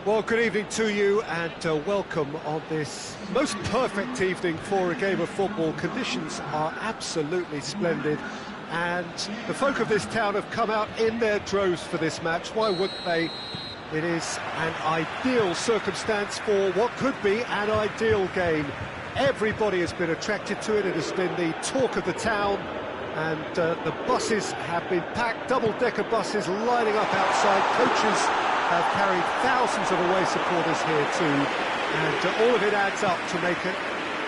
Well, good evening to you and welcome on this most perfect evening for a game of football. Conditions are absolutely splendid and the folk of this town have come out in their droves for this match. Why wouldn't they? It is an ideal circumstance for what could be an ideal game. Everybody has been attracted to it. It has been the talk of the town, and the buses have been packed, double-decker buses lining up outside. Coaches have carried thousands of away supporters here too, and all of it adds up to make a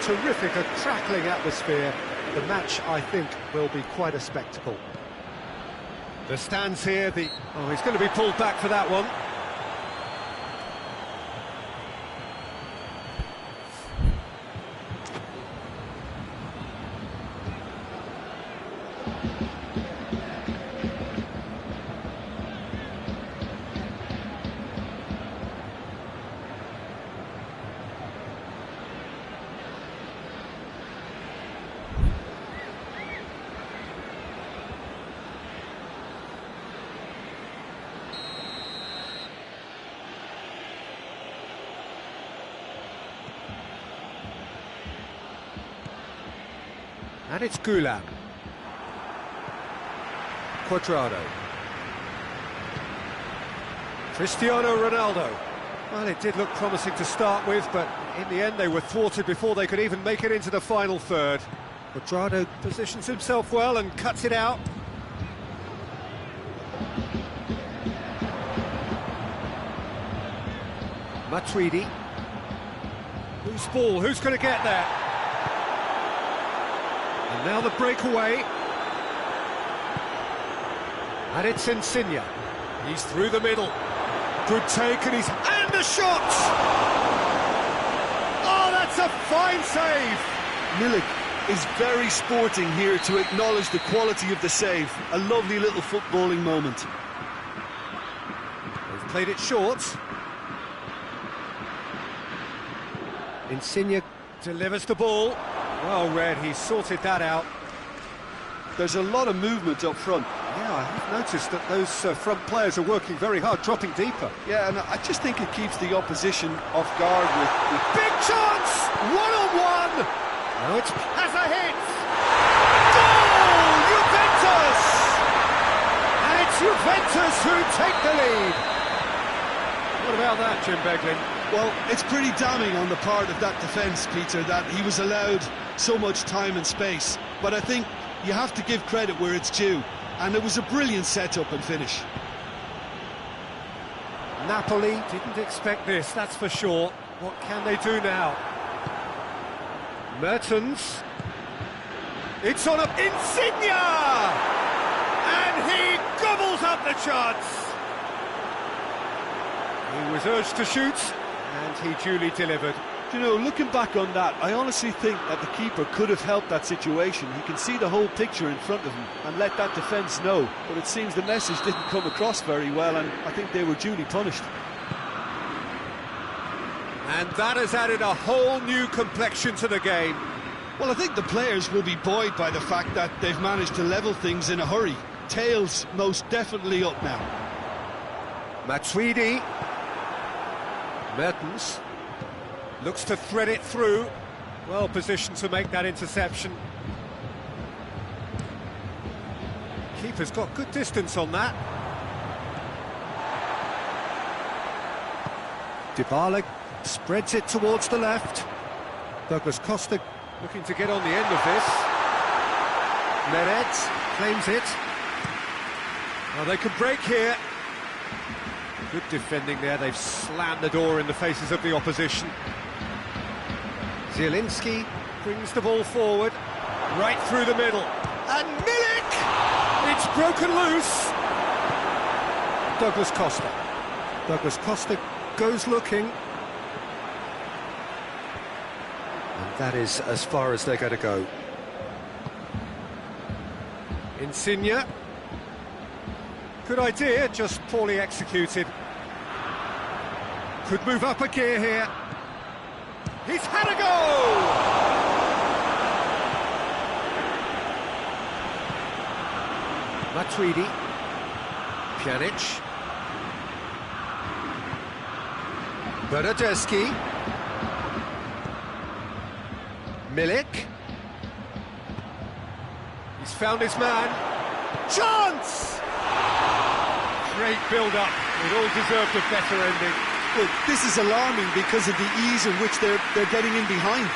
terrific, a crackling atmosphere. The match, I think, will be quite a spectacle. The stands here, oh, he's going to be pulled back for that one. And it's Gulam. Cuadrado. Cristiano Ronaldo. Well, it did look promising to start with, but in the end they were thwarted before they could even make it into the final third. Cuadrado positions himself well and cuts it out. Matuidi. Who's ball? Who's going to get there? And now the breakaway. And it's Insigne. He's through the middle. Good take, and the shot! Oh, that's a fine save! Milik is very sporting here to acknowledge the quality of the save. A lovely little footballing moment. They've played it short. Insigne delivers the ball. Well read, he sorted that out. There's a lot of movement up front. Yeah, I've noticed that those front players are working very hard, dropping deeper. Yeah, and I just think it keeps the opposition off guard with... Big chance! One-on-one! No, it's Hazza hits! Goal! Juventus! And it's Juventus who take the lead. What about that, Jim Beglin? Well, it's pretty damning on the part of that defence, Peter, that he was allowed so much time and space. But I think you have to give credit where it's due, and it was a brilliant set-up and finish. Napoli didn't expect this, that's for sure. What can they do now? Mertens. It's on a Insigne! And he gobbles up the chance! He was urged to shoot, and he duly delivered. You know, looking back on that, I honestly think that the keeper could have helped that situation. He can see the whole picture in front of him and let that defence know. But it seems the message didn't come across very well, and I think they were duly punished. And that has added a whole new complexion to the game. Well, I think the players will be buoyed by the fact that they've managed to level things in a hurry. Tails most definitely up now. Matuidi. Mertens looks to thread it through. Well positioned to make that interception. Keeper's got good distance on that. Dybala spreads it towards the left. Douglas Costa looking to get on the end of this. Meret claims it. Well, they could break here. Good defending there, they've slammed the door in the faces of the opposition. Zielinski brings the ball forward, right through the middle. And Milik! It's broken loose! Douglas Costa. Douglas Costa goes looking. And that is as far as they're going to go. Insigne. Good idea, just poorly executed. Could move up a gear here. He's had a go! Matuidi. Pjanic. Bernardeschi. Milik. He's found his man. Chance! Great build-up. It all deserved a better ending. Well, this is alarming because of the ease in which they're getting in behind.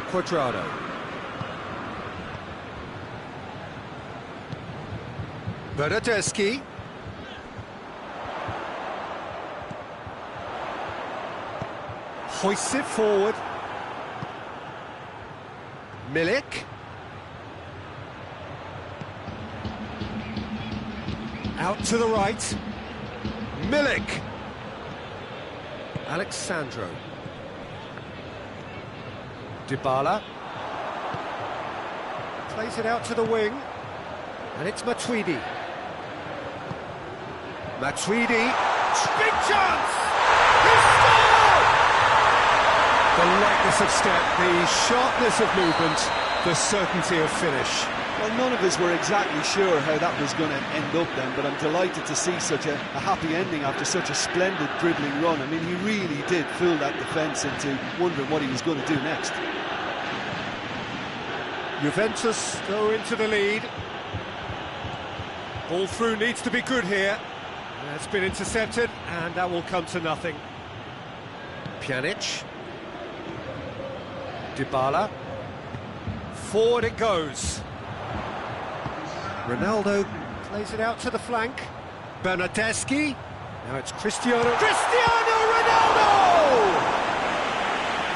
Quadrado. Bernardeschi. Hoists it forward. Milik. Out to the right. Milik. Alexandro. Dybala. Plays it out to the wing. And it's Matuidi. Matuidi. Big chance! He scored! The lightness of step, the sharpness of movement, the certainty of finish. Well, none of us were exactly sure how that was going to end up then, but I'm delighted to see such a happy ending after such a splendid dribbling run. I mean, he really did fool that defence into wondering what he was going to do next. Juventus go into the lead. Ball through needs to be good here. That's been intercepted, and that will come to nothing. Pjanic. Dybala. Forward it goes. Ronaldo plays it out to the flank. Bernardeschi. Now it's Cristiano Ronaldo!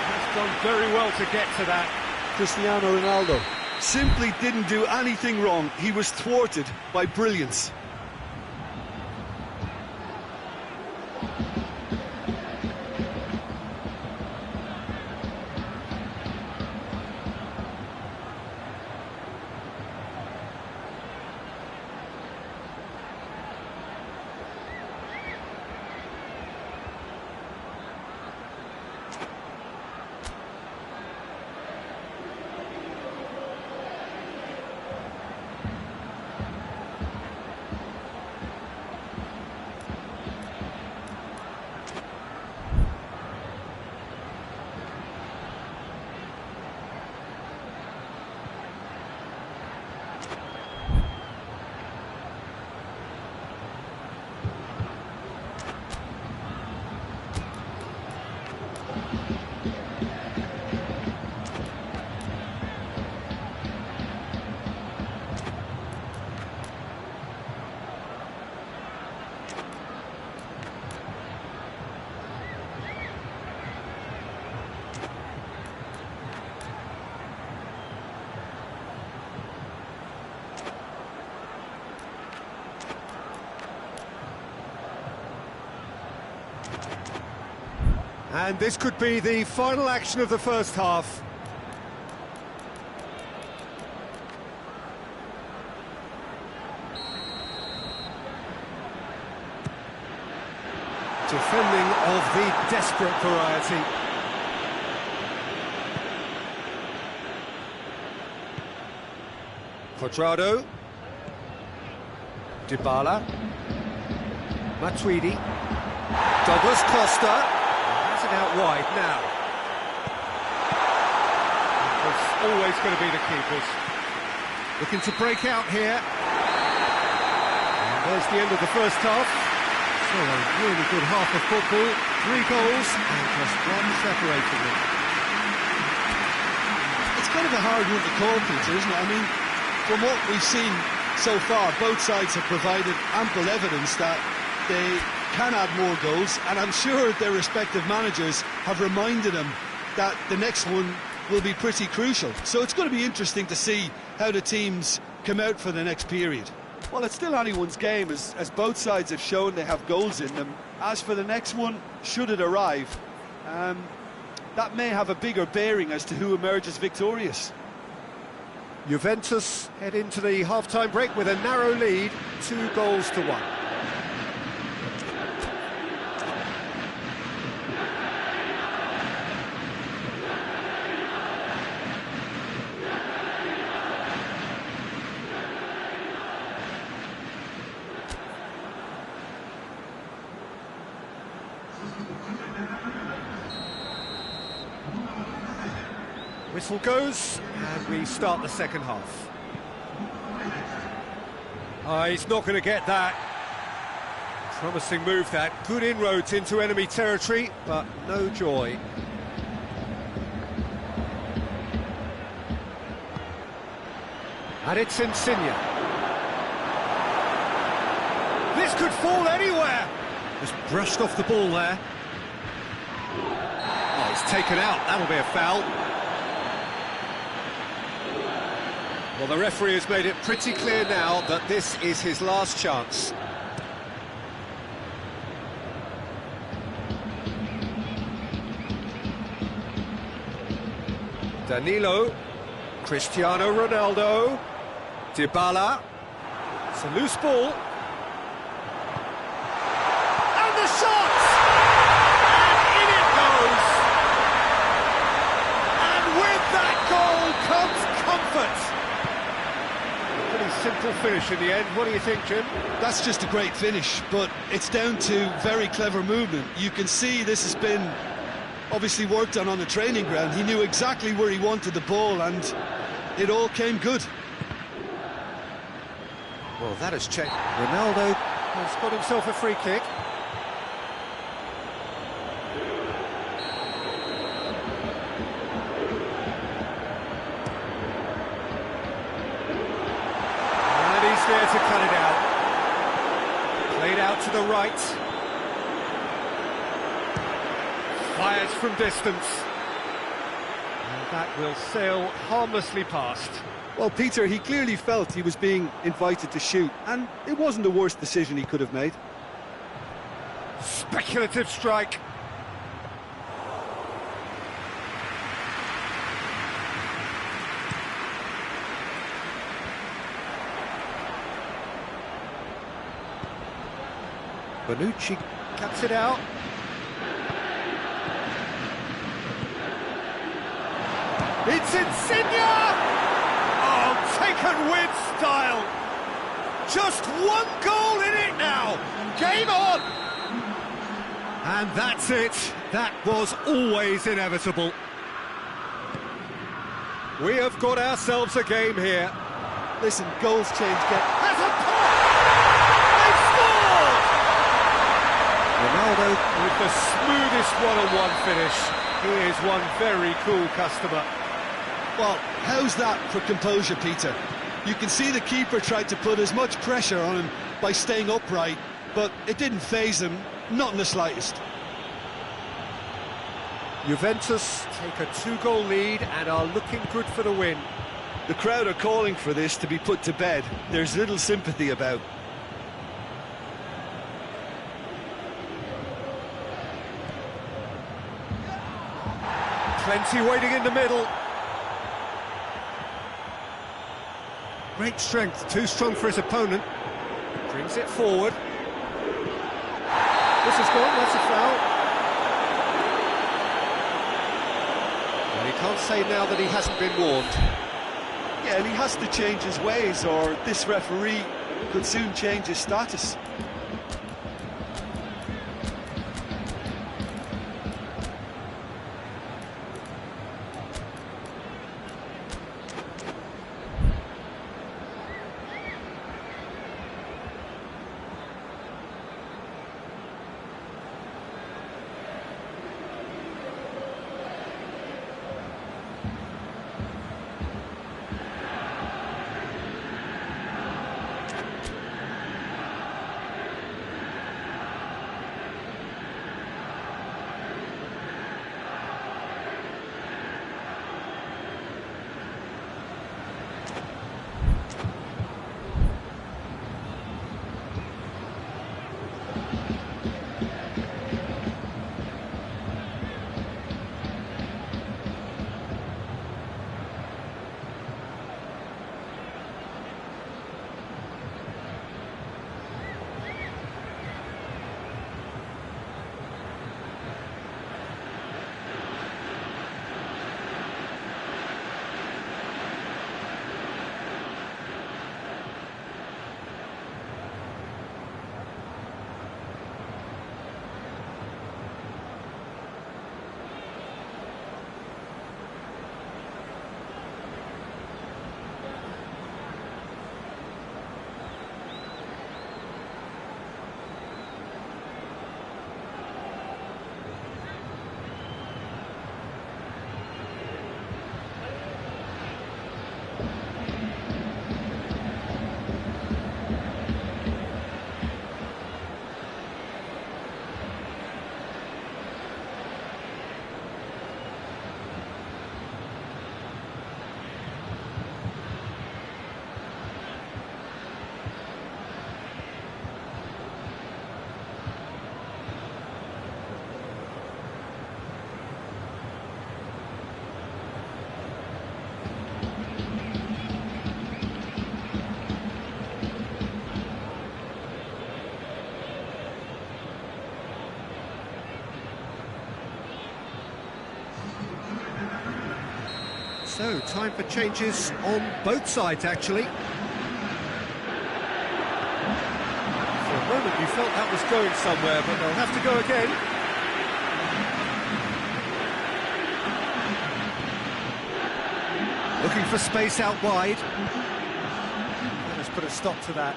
He's done very well to get to that. Cristiano Ronaldo simply didn't do anything wrong. He was thwarted by brilliance. And this could be the final action of the first half. Defending of the desperate variety. Quadrado. Dybala. Matuidi. Douglas Costa. Out wide now. It was always going to be the keepers. Looking to break out here. And there's the end of the first half. So a really good half of football. 3 goals and just one separating them. It's kind of a hard one to call, Peter, isn't it? I mean, from what we've seen so far, both sides have provided ample evidence that they can add more goals, and I'm sure their respective managers have reminded them that the next one will be pretty crucial. So it's going to be interesting to see how the teams come out for the next period. Well, it's still anyone's game, as both sides have shown they have goals in them. As for the next one, should it arrive, that may have a bigger bearing as to who emerges victorious. Juventus head into the half-time break with a narrow lead, 2-1. Whistle goes, and we start the second half. He's not going to get that. Promising move that. Good inroads into enemy territory, but no joy. And it's Insigne. This could fall anywhere. Just brushed off the ball there. Oh, he's taken out. That'll be a foul. Well, the referee has made it pretty clear now that this is his last chance. Danilo, Cristiano Ronaldo, Dybala, it's a loose ball. And the shot! And in it goes! And with that goal comes comfort! Simple finish in the end. What do you think, Jim? That's just a great finish, but it's down to very clever movement. You can see this has been obviously worked on the training ground. He knew exactly where he wanted the ball, and it all came good. Well, that has checked. Ronaldo has got himself a free kick. There to cut it out. Played out to the right. Fires from distance. And that will sail harmlessly past. Well, Peter, he clearly felt he was being invited to shoot, and it wasn't the worst decision he could have made. Speculative strike. Bonucci cuts it out. It's Insigne! Oh, taken with style. Just one goal in it now. Game on! And that's it. That was always inevitable. We have got ourselves a game here. Listen, goals change game. Has a pop! They've scored! Ronaldo with the smoothest one-on-one finish. He is one very cool customer. Well, how's that for composure, Peter? You can see the keeper tried to put as much pressure on him by staying upright, but it didn't faze him, not in the slightest. Juventus take a 2-goal lead and are looking good for the win. The crowd are calling for this to be put to bed. There's little sympathy about. Plenty waiting in the middle. Great strength, too strong for his opponent. Brings it forward. This is gone, that's a foul. And he can't say now that he hasn't been warned. Yeah, and he has to change his ways, or this referee could soon change his status. So, time for changes on both sides, actually. For a moment you felt that was going somewhere, but they'll have to go again. Looking for space out wide. Let's put a stop to that.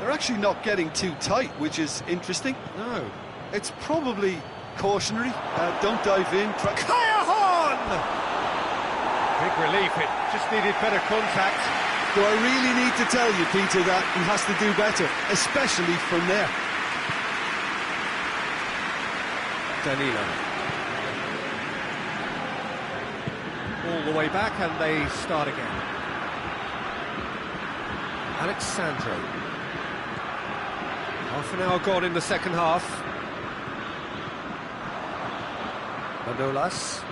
They're actually not getting too tight, which is interesting. No. It's probably cautionary. Don't dive in. Kayahon! Big relief, it just needed better contact. Do I really need to tell you, Peter, that he has to do better, especially from there? Danilo. All the way back and they start again. Alexandro. Half an hour gone in the second half. Manolas.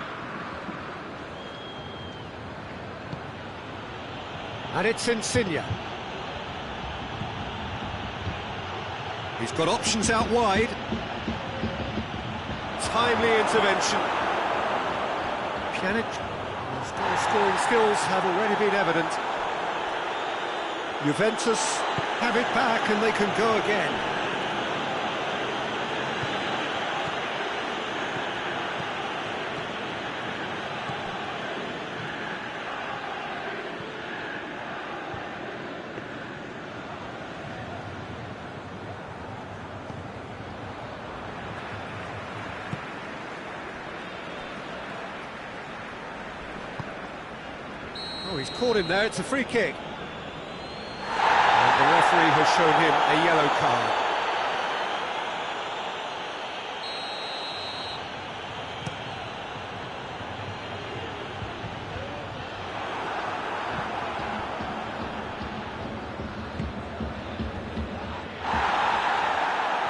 And it's Insigne. He's got options out wide. Timely intervention. Pjanic, his scoring skills have already been evident. Juventus have it back and they can go again. Oh, he's caught him there, it's a free kick. And the referee has shown him a yellow card.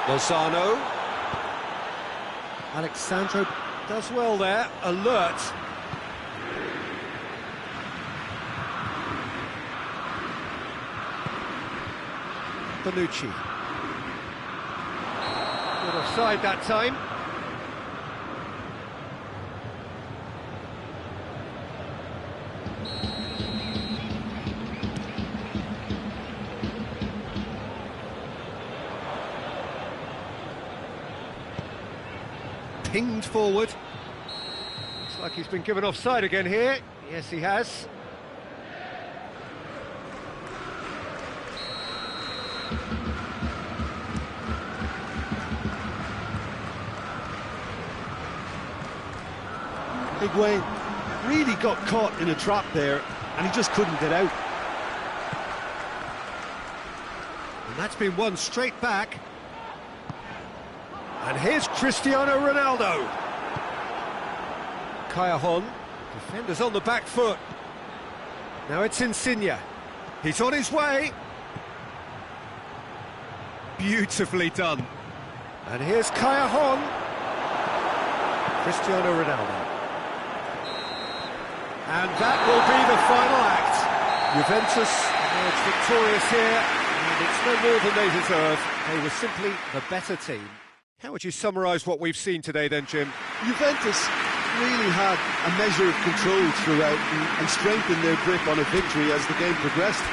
Lozano. Alexandro does well there, alert. Bonucci. Good offside that time. Pinged forward. Looks like he's been given offside again here. Yes, he has. Higuain really got caught in a trap there, and he just couldn't get out. And that's been won straight back. And here's Cristiano Ronaldo. Kayahon, defenders on the back foot. Now it's Insigne. He's on his way. Beautifully done. And here's Kayahon. Cristiano Ronaldo. And that will be the final act. Juventus emerged victorious here, and it's no more than they deserve. They were simply the better team. How would you summarise what we've seen today then, Jim? Juventus really had a measure of control throughout and strengthened their grip on a victory as the game progressed.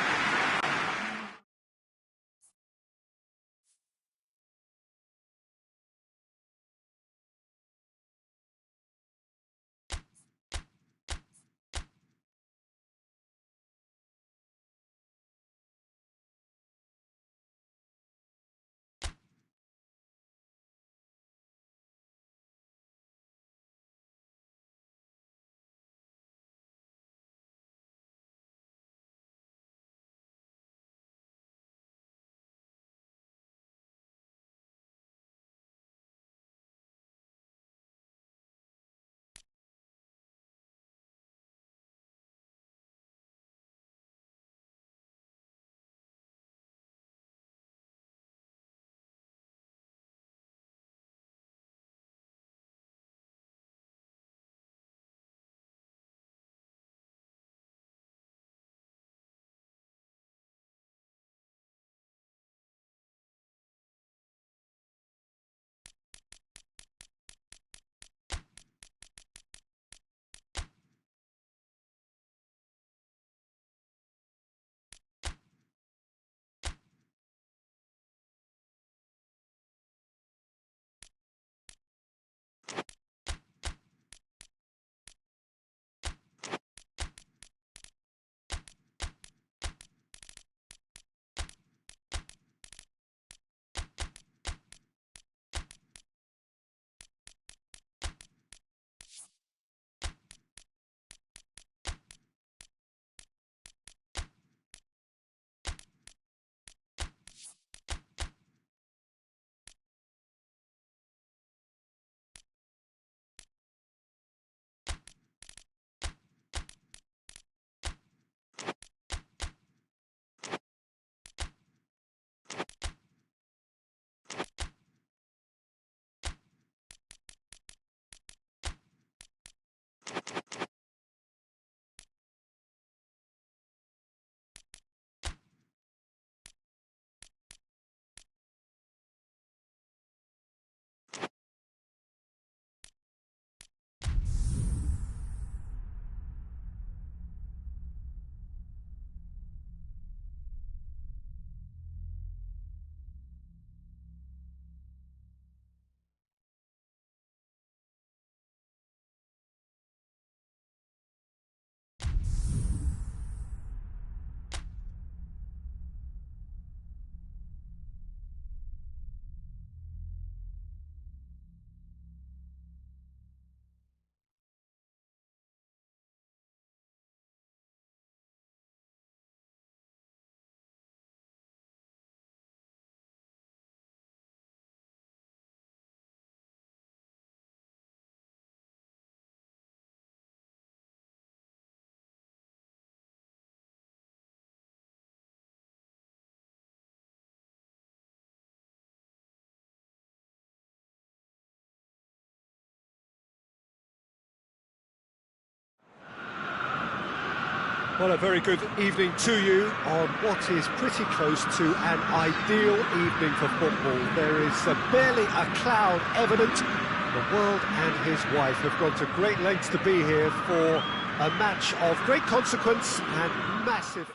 Well, a very good evening to you on what is pretty close to an ideal evening for football. There is barely a cloud evident. The world and his wife have gone to great lengths to be here for a match of great consequence and massive...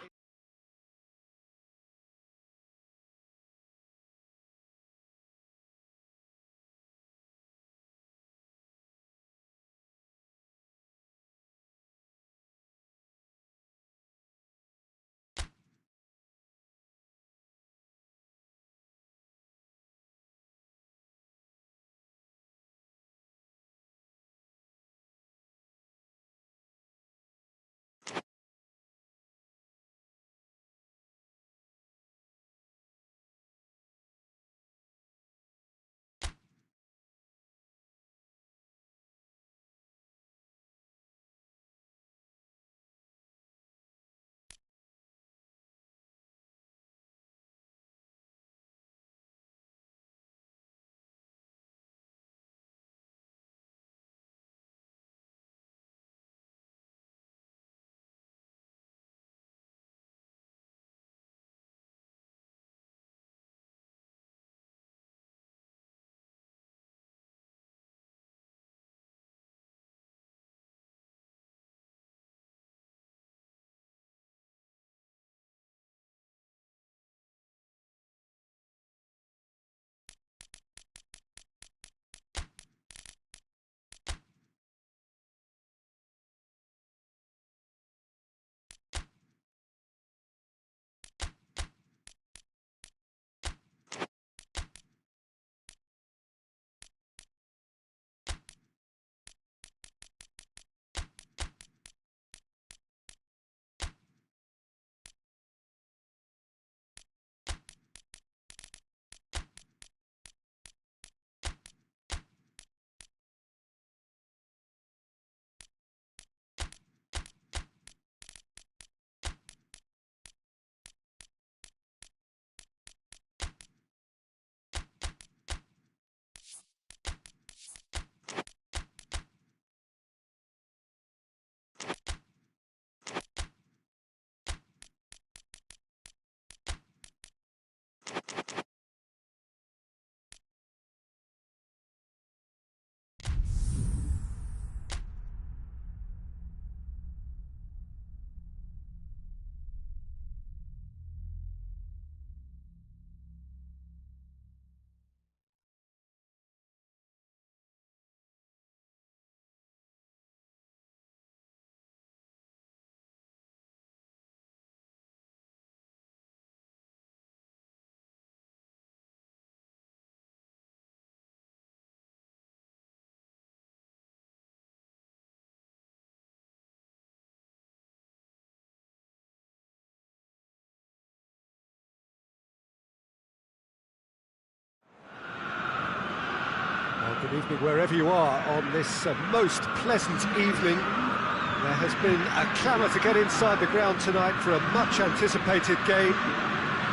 Good evening wherever you are on this most pleasant evening. There has been a clamour to get inside the ground tonight for a much anticipated game.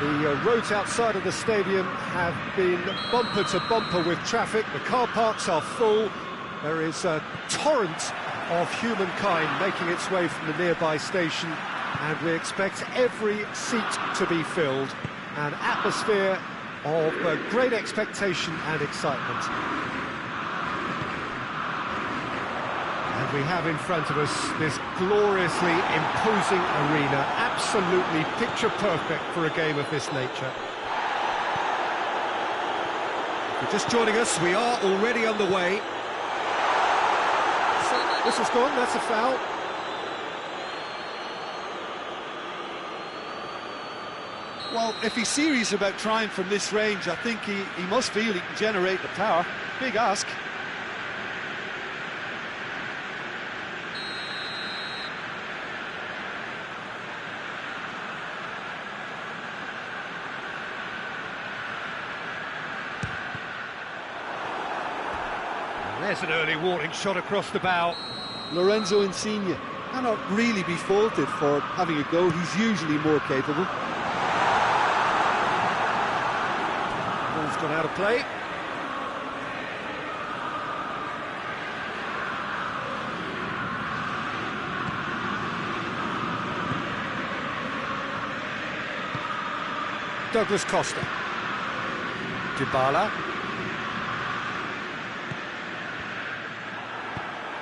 The roads outside of the stadium have been bumper to bumper with traffic. The car parks are full. There is a torrent of humankind making its way from the nearby station, and we expect every seat to be filled. An atmosphere of great expectation and excitement. And we have in front of us this gloriously imposing arena, absolutely picture perfect for a game of this nature. If you're just joining us, we are already underway. So, this is gone, that's a foul. Well, if he's serious about trying from this range, I think he must feel he can generate the power. Big ask. There's an early warning shot across the bow. Lorenzo Insigne cannot really be faulted for having a go. He's usually more capable. Ball's gone out of play. Douglas Costa. Dybala.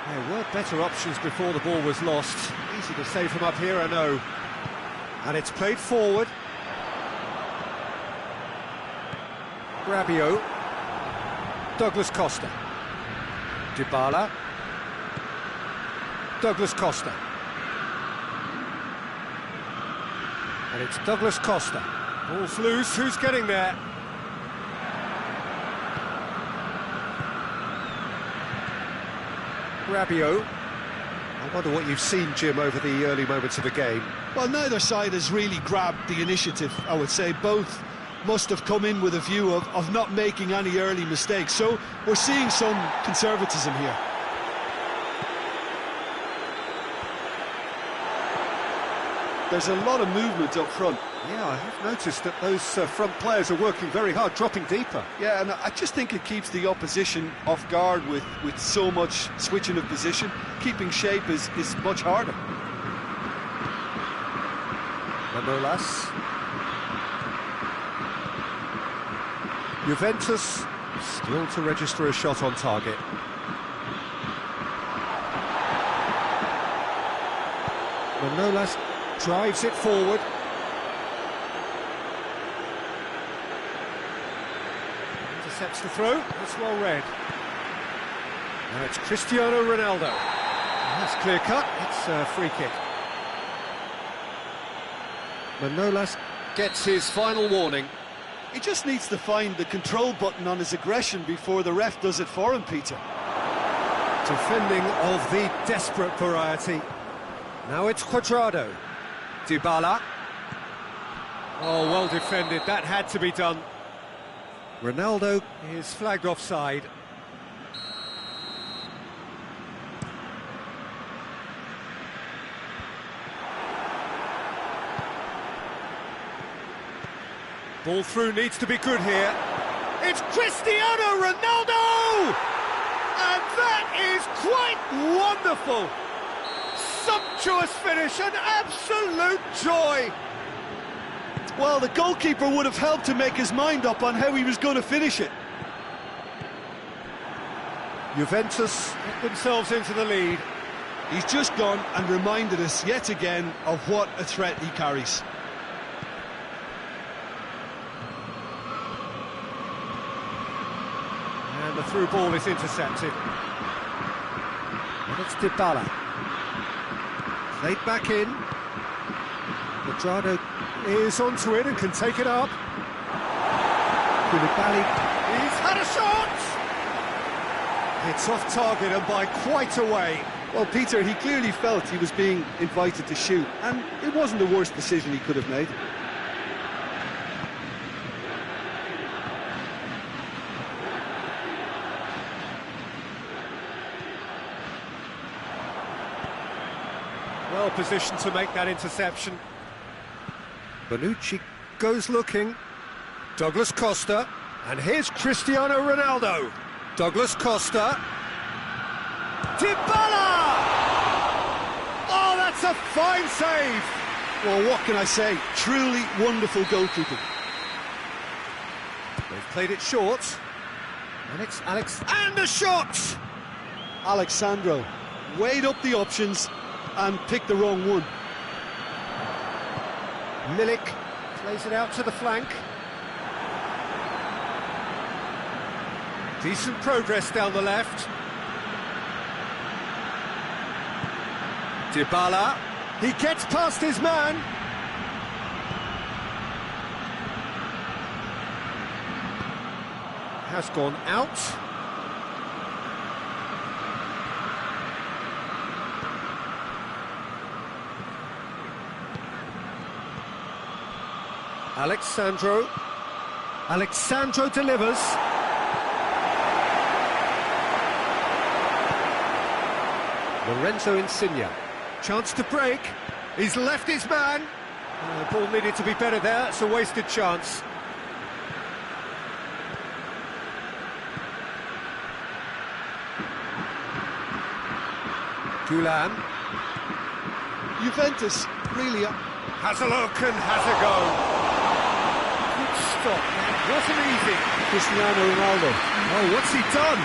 There were better options before the ball was lost. Easy to save from up here, I know. And it's played forward. Rabiot. Douglas Costa. Dybala. Douglas Costa. And it's Douglas Costa. Ball's loose, who's getting there? Rabiot. I wonder what you've seen, Jim, over the early moments of the game. Well, neither side has really grabbed the initiative, I would say. Both must have come in with a view of not making any early mistakes. So we're seeing some conservatism here. There's a lot of movement up front. Yeah, I have noticed that those front players are working very hard, dropping deeper. Yeah, and I just think it keeps the opposition off guard with so much switching of position. Keeping shape is much harder. Manolas. Juventus still to register a shot on target. Manolas drives it forward. Intercepts the throw, that's well read. Now it's Cristiano Ronaldo. That's clear cut, it's a free kick. Manolas gets his final warning. He just needs to find the control button on his aggression before the ref does it for him, Peter. Defending of the desperate variety. Now it's Cuadrado. Dybala. Oh, well defended, that had to be done. Ronaldo is flagged offside. Ball through needs to be good here. It's Cristiano Ronaldo! And that is quite wonderful! Sumptuous finish, an absolute joy! Well, the goalkeeper would have helped to make his mind up on how he was going to finish it. Juventus get themselves into the lead. He's just gone and reminded us yet again of what a threat he carries. And the through ball is intercepted. And it's Dybala. Played back in. Cuadrado is onto it and can take it up. Koulibaly, he's had a shot! It's off target and by quite a way. Well, Peter, he clearly felt he was being invited to shoot, and it wasn't the worst decision he could have made. Well positioned to make that interception. Bonucci goes looking. Douglas Costa. And here's Cristiano Ronaldo. Douglas Costa. Dybala! Oh, that's a fine save! Well, what can I say? Truly wonderful goalkeeping. They've played it short. And it's Alex. And the shot! Alexandro weighed up the options and picked the wrong one. Milik plays it out to the flank. Decent progress down the left. Dybala. He gets past his man. Has gone out. Alexandro delivers. Lorenzo Insigne. Chance to break. He's left his man. The ball needed to be better there. It's a wasted chance. Gulan. Juventus really has a look and has a go. stop. That wasn't easy. Cristiano Ronaldo. Oh, what's he done?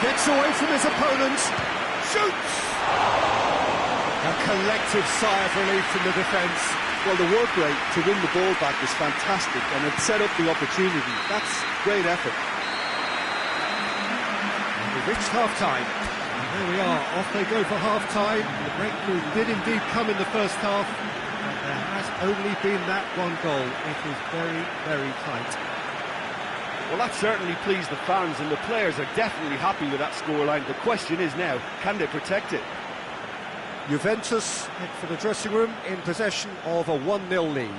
Gets away from his opponent. Shoots! A collective sigh of relief from the defence. Well, the work rate to win the ball back was fantastic, and it set up the opportunity. That's great effort. We've reached half-time. And there we are, off they go for half-time. The breakthrough did indeed come in the first half, but there has only been that one goal. It is very, very tight. Well, that certainly pleased the fans, and the players are definitely happy with that scoreline. The question is now, can they protect it? Juventus head for the dressing room in possession of a 1-0 lead.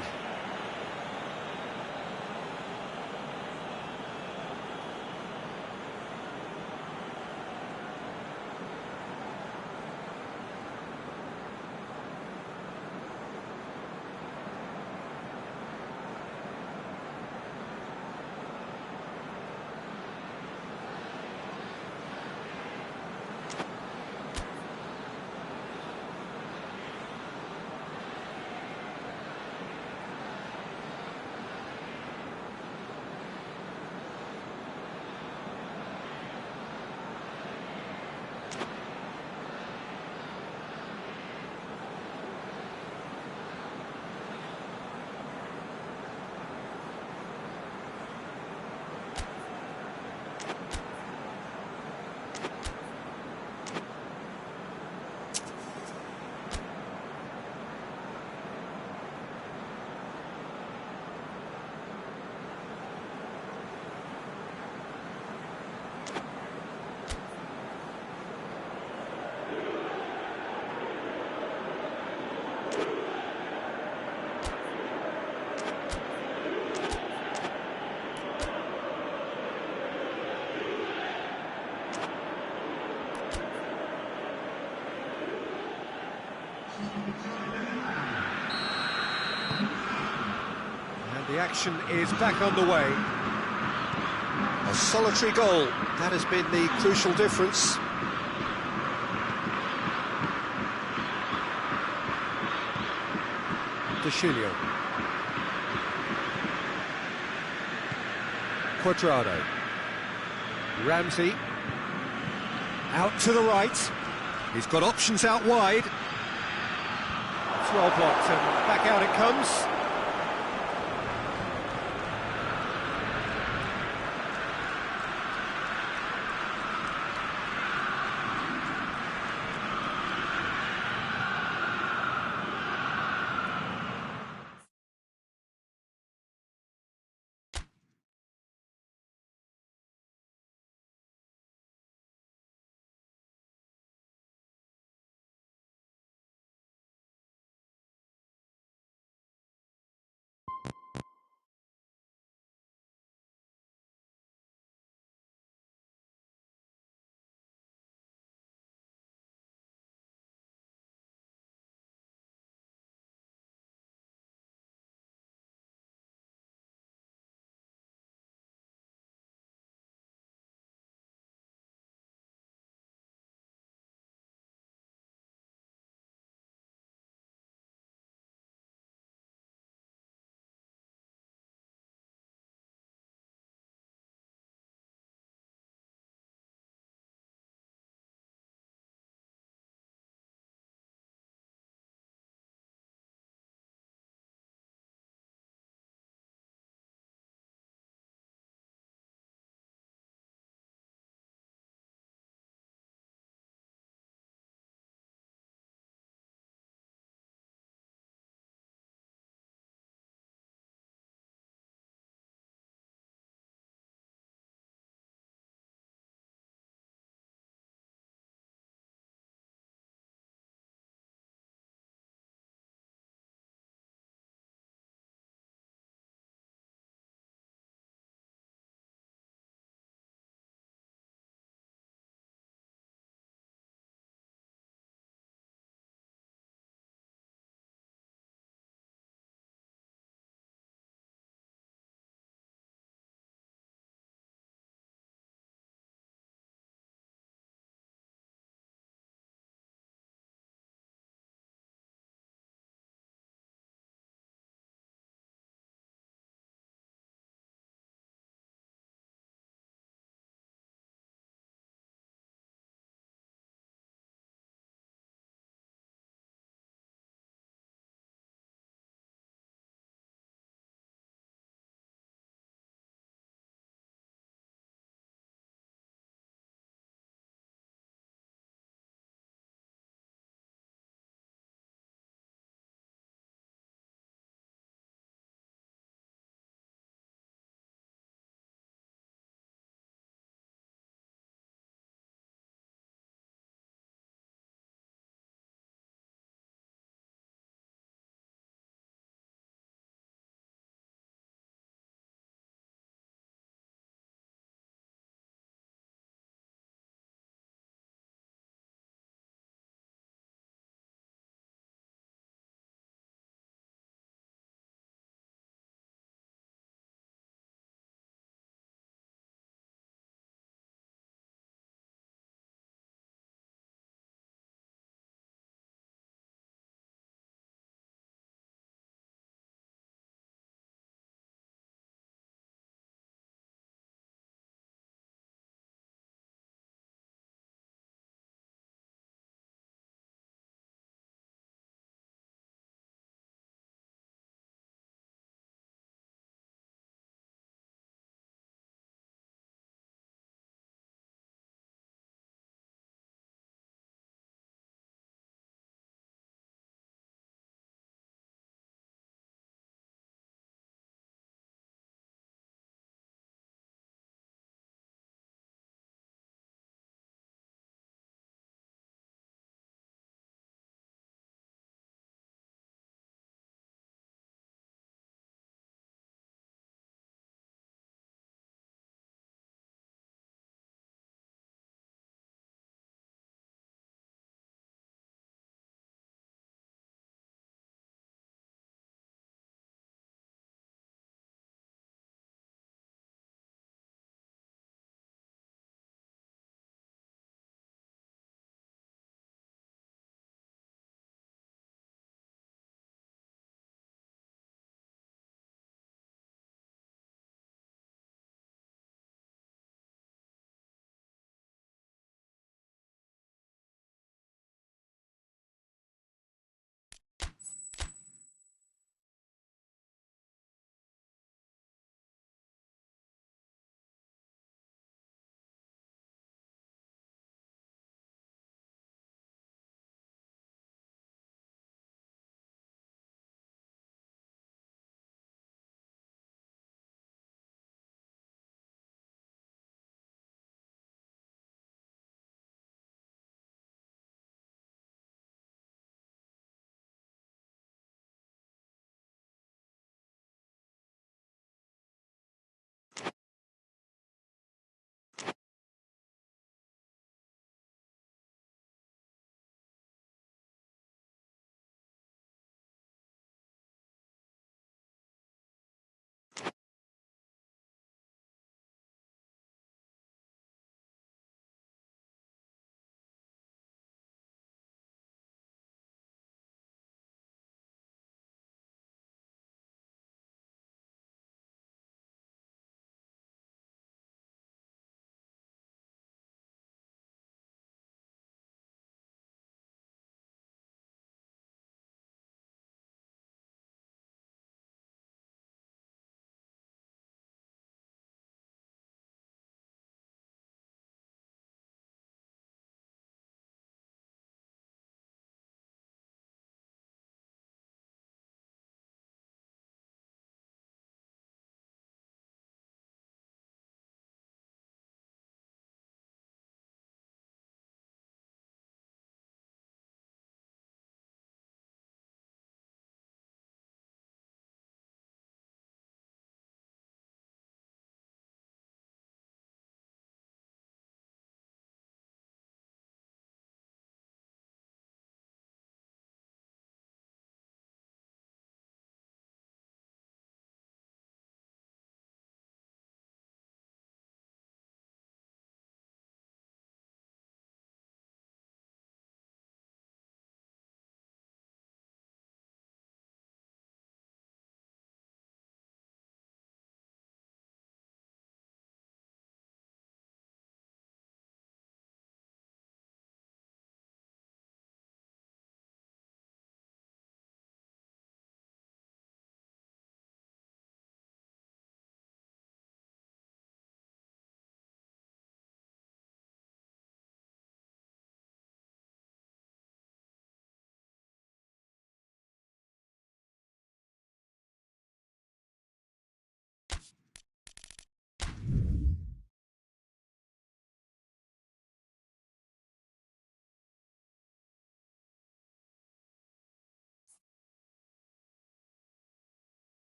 And the action is back underway. A solitary goal, that has been the crucial difference. Deschilio. Quadrado. Ramsey. Out to the right. He's got options out wide. It's well blocked and back out it comes.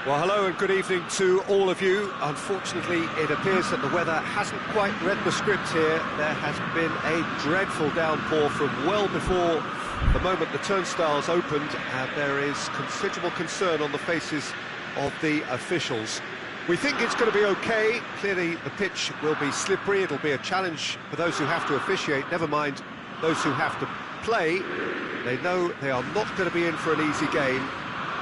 Well, hello and good evening to all of you. Unfortunately, it appears that the weather hasn't quite read the script here. There has been a dreadful downpour from well before the moment the turnstiles opened, and there is considerable concern on the faces of the officials. We think it's going to be okay. Clearly, the pitch will be slippery. It'll be a challenge for those who have to officiate, never mind those who have to play. They know they are not going to be in for an easy game.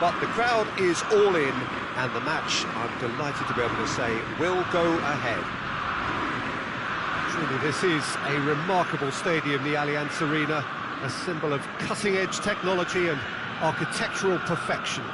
But the crowd is all in, and the match, I'm delighted to be able to say, will go ahead. Truly, this is a remarkable stadium, the Allianz Arena, a symbol of cutting-edge technology and architectural perfection.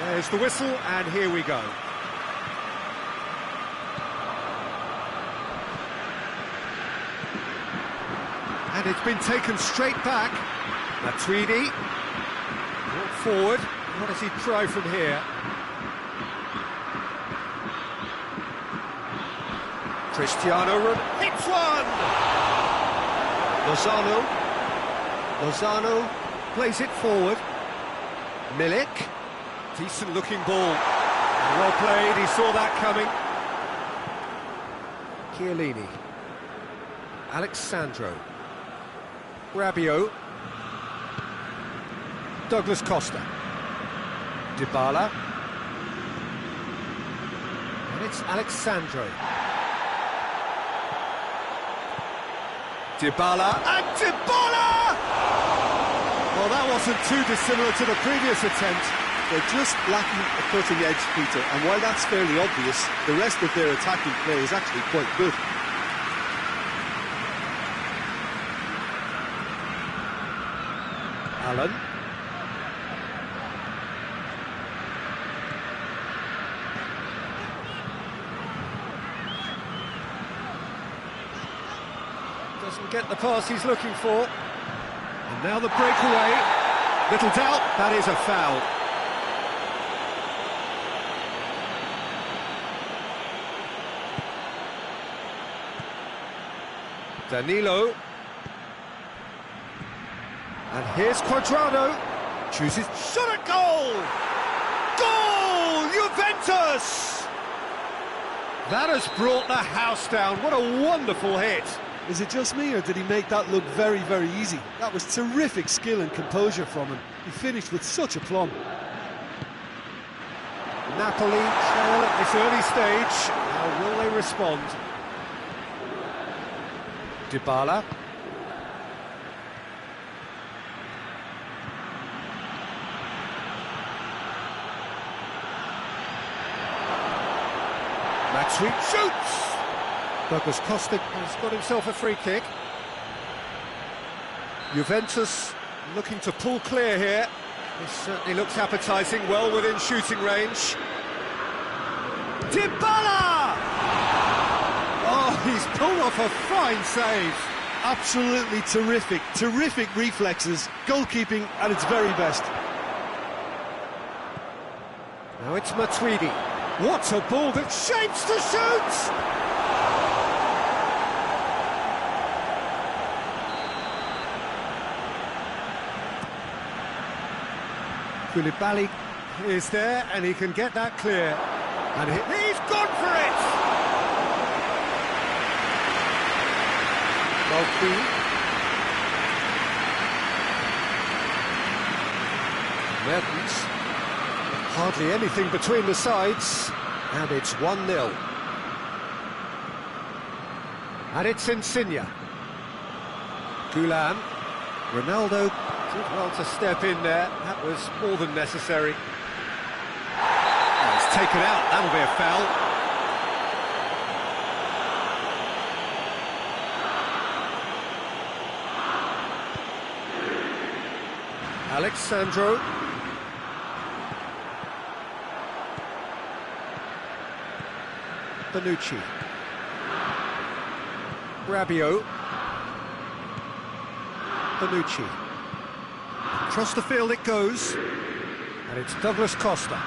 There's the whistle, and here we go. And it's been taken straight back. Matuidi, brought forward. What does he try from here? Cristiano hits one! Lozano plays it forward. Milik. Decent looking ball. Well played, he saw that coming. Chiellini. Alexandro. Rabiot. Douglas Costa. Dybala. And it's Alexandro. Dybala. And Dybala! Well, that wasn't too dissimilar to the previous attempt. They're just lacking a cutting edge, Peter, and while that's fairly obvious, the rest of their attacking play is actually quite good. Allen. Doesn't get the pass he's looking for. And now the breakaway. Little doubt, that is a foul. Danilo. And here's Cuadrado. Chooses shot at goal! Goal! Juventus! That has brought the house down. What a wonderful hit. Is it just me, or did he make that look very, very easy? That was terrific skill and composure from him. He finished with such aplomb. Napoli trail at this early stage. How will they respond? Dybala. Matuidi shoots! Douglas Costa has got himself a free kick. Juventus looking to pull clear here. This certainly looks appetising, well within shooting range. Dybala! Oh, he's pulled off a fine save. Absolutely terrific reflexes, goalkeeping at its very best. Now it's Matuidi. What a ball that shapes to shoot! Koulibaly is there, and he can get that clear. And he's gone for it! Malky. Mertens. Hardly anything between the sides, and it's 1-0. And it's Insigne. Gulan. Ronaldo Did well to step in there. That was more than necessary. Oh, it's taken out. That'll be a foul. Alexandro. Bonucci. Rabiot. Bonucci. Across the field it goes, and it's Douglas Costa.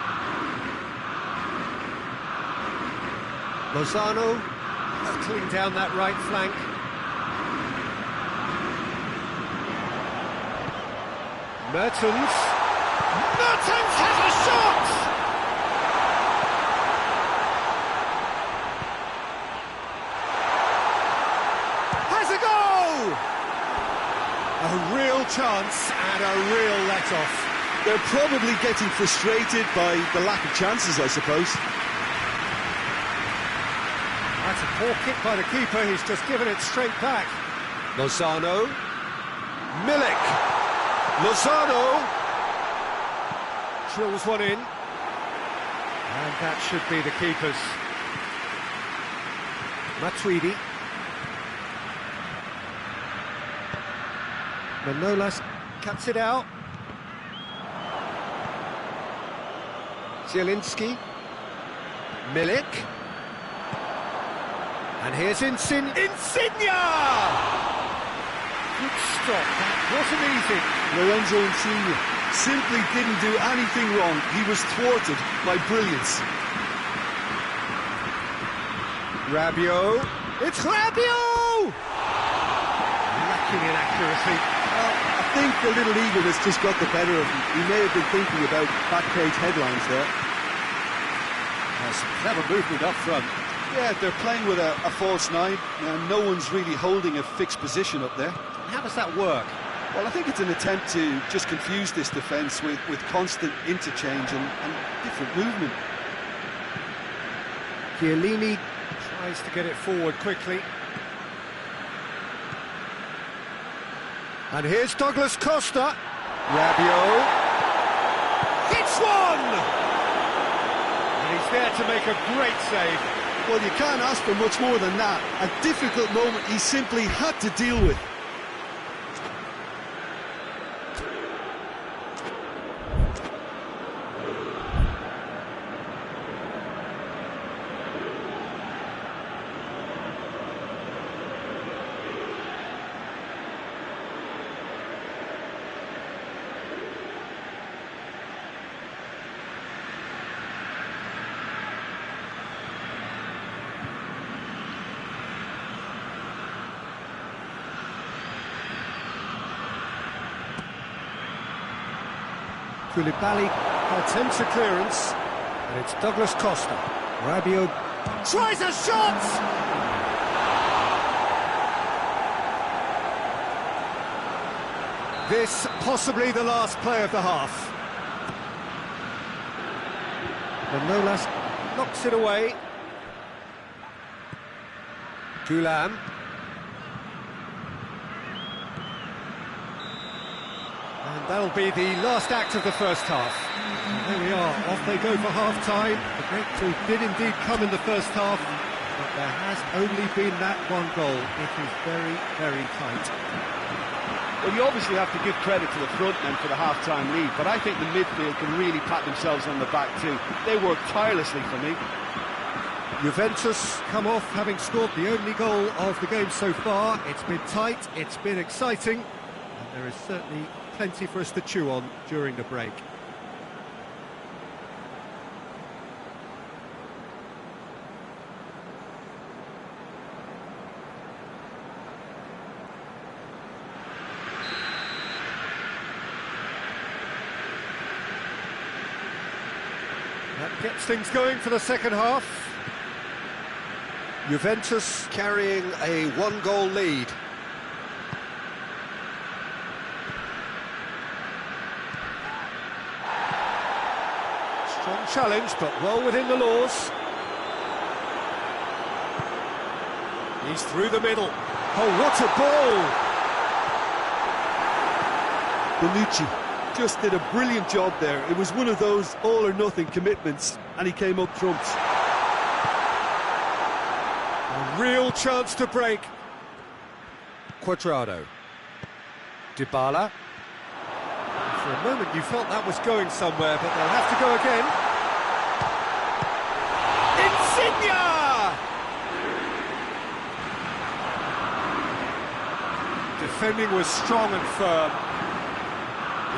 Lozano clean down that right flank. Mertens has a shot! Has a goal! A real chance and a real let-off. They're probably getting frustrated by the lack of chances, I suppose. That's a poor kick by the keeper, he's just given it straight back. Lozano. Milik. Lozano. Drills one in. And that should be the keeper's. Matuidi. Manolas cuts it out. Zielinski. Milik. And here's Insigne. Good stop, that wasn't easy. Lorenzo Insigne simply didn't do anything wrong. He was thwarted by brilliance. Rabiot. It's Rabiot! Lacking in accuracy. I think a little eagerness just got the better of him. He may have been thinking about back page headlines there. Some clever movement up front. Yeah, they're playing with a false nine, and no one's really holding a fixed position up there. How does that work? Well, I think it's an attempt to just confuse this defence with constant interchange and different movement. Chiellini tries to get it forward quickly. And here's Douglas Costa. Rabiot. Hits one! And he's there to make a great save. Well, you can't ask for much more than that. A difficult moment he simply had to deal with. Koulibaly attempts a clearance, and it's Douglas Costa. Rabiot tries a shot! This possibly the last play of the half. Manolas knocks it away. Thuram. And that'll be the last act of the first half. And there we are, off they go for half-time. The breakthrough did indeed come in the first half, but there has only been that one goal. It is very, very tight. Well, you obviously have to give credit to the front men for the half-time lead, but I think the midfield can really pat themselves on the back too. They work tirelessly for me. Juventus come off having scored the only goal of the game so far. It's been tight, it's been exciting, and there is certainly plenty for us to chew on during the break. That gets things going for the second half. Juventus carrying a one-goal lead. Strong challenge, but well within the laws. He's through the middle. Oh, what a ball! Bonucci just did a brilliant job there. It was one of those all-or-nothing commitments, and he came up trumps. A real chance to break. Cuadrado. Dybala. For a moment you felt that was going somewhere, but they'll have to go again. Insigne! Defending was strong and firm.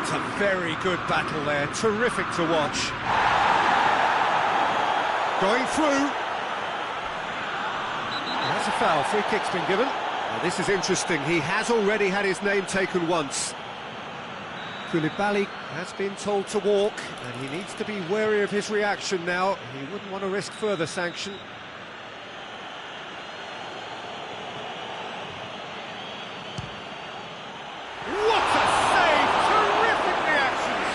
It's a very good battle there, terrific to watch. Going through. That's a foul, free kick's been given. Now, this is interesting, he has already had his name taken once. Koulibaly has been told to walk, and he needs to be wary of his reaction now. He wouldn't want to risk further sanction. What a save! Terrific reactions!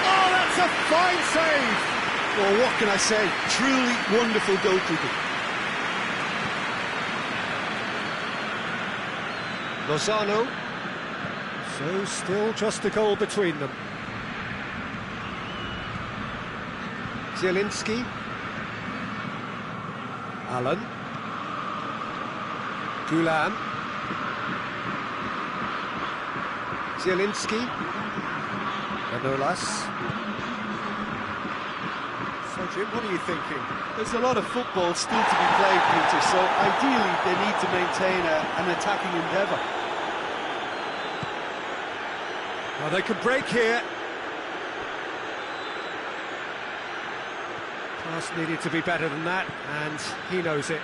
Oh, that's a fine save! Well, what can I say? Truly wonderful goalkeeping. Lozano. So still just a goal between them. Zielinski. Allen. Gulam. Zielinski. Manolas. So Jim, what are you thinking? There's a lot of football still to be played, Peter, so ideally they need to maintain an attacking endeavour. Well, they could break here. Pass needed to be better than that, and he knows it.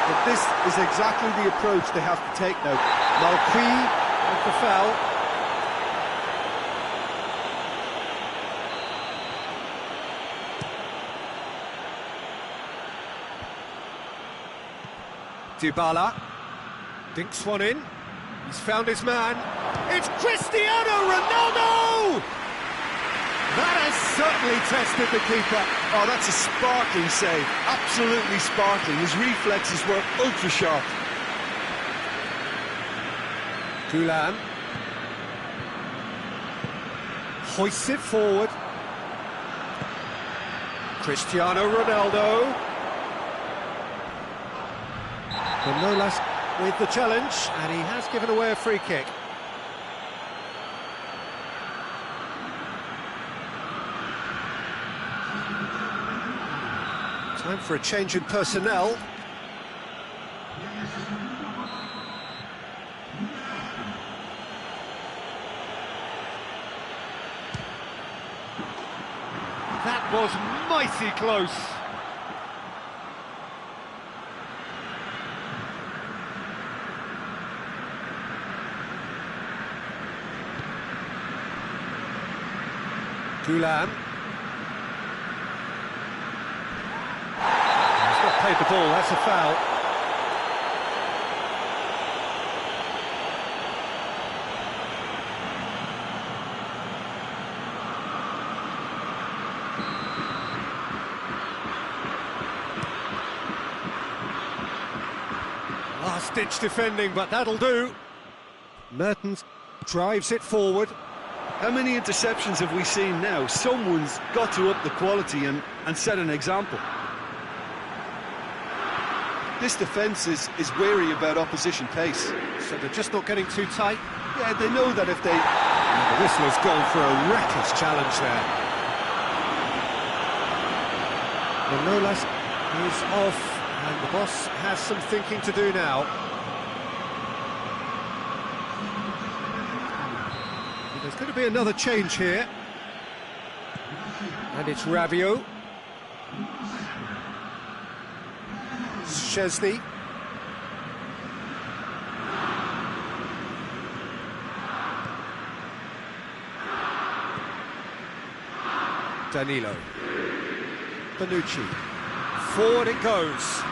But this is exactly the approach they have to take now. Malqui with the foul. Dybala dinks one in. He's found his man. It's Cristiano Ronaldo! That has certainly tested the keeper. Oh, that's a sparkling save. Absolutely sparkling. His reflexes were ultra sharp. Gulam hoists it forward. Cristiano Ronaldo. Manolas with the challenge, and he has given away a free kick. Time for a change in personnel. That was mighty close. Gulam. He's not played the ball, that's a foul. Last-ditch defending, but that'll do. Mertens drives it forward. How many interceptions have we seen now? Someone's got to up the quality and set an example. This defence is wary about opposition pace. So they're just not getting too tight? Yeah, they know that if they... The whistler's gone for a reckless challenge there. Manolas is off, and the boss has some thinking to do now. There's going to be another change here. And it's Rabiot. Szczesny. Danilo. Bonucci. Forward it goes.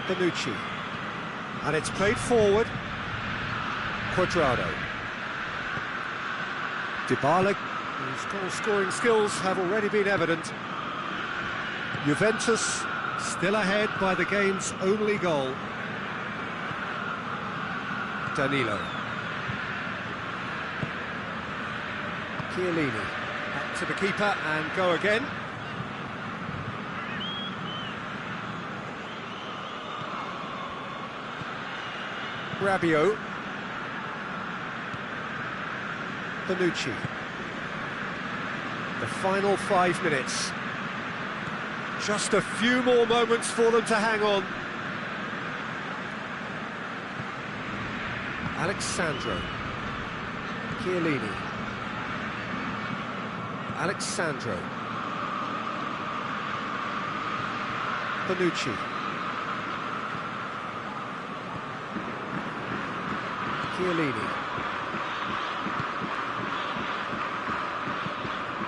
Bonucci. And it's played forward. Cuadrado. Dybala His goal-scoring skills have already been evident. Juventus still ahead by the game's only goal. Danilo. Chiellini. Back to the keeper and go again. Rabiot. Bonucci. The final 5 minutes. Just a few more moments for them to hang on. Alexandro. Chiellini. Alexandro. Bonucci. Chiellini.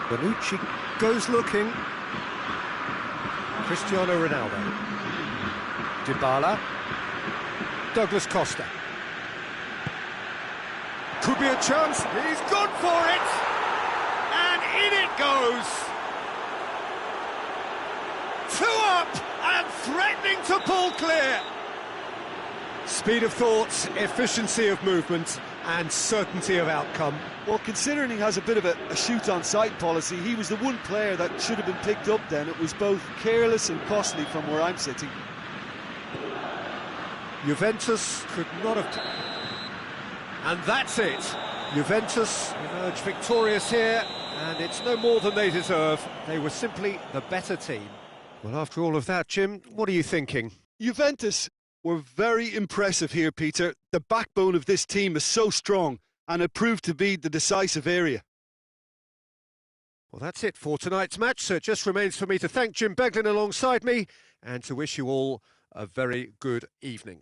Bonucci goes looking. Cristiano Ronaldo. Dybala. Douglas Costa. Could be a chance. He's gone for it. And in it goes. 2 up and threatening to pull clear. Speed of thought, efficiency of movement and certainty of outcome. Well, considering he has a bit of a shoot-on-sight policy, he was the one player that should have been picked up then. It was both careless and costly from where I'm sitting. Juventus could not have... And that's it. Juventus emerge victorious here, and it's no more than they deserve. They were simply the better team. Well, after all of that, Jim, what are you thinking? Juventus were very impressive here, Peter. The backbone of this team is so strong, and it proved to be the decisive area. Well, that's it for tonight's match, so it just remains for me to thank Jim Beglin alongside me and to wish you all a very good evening.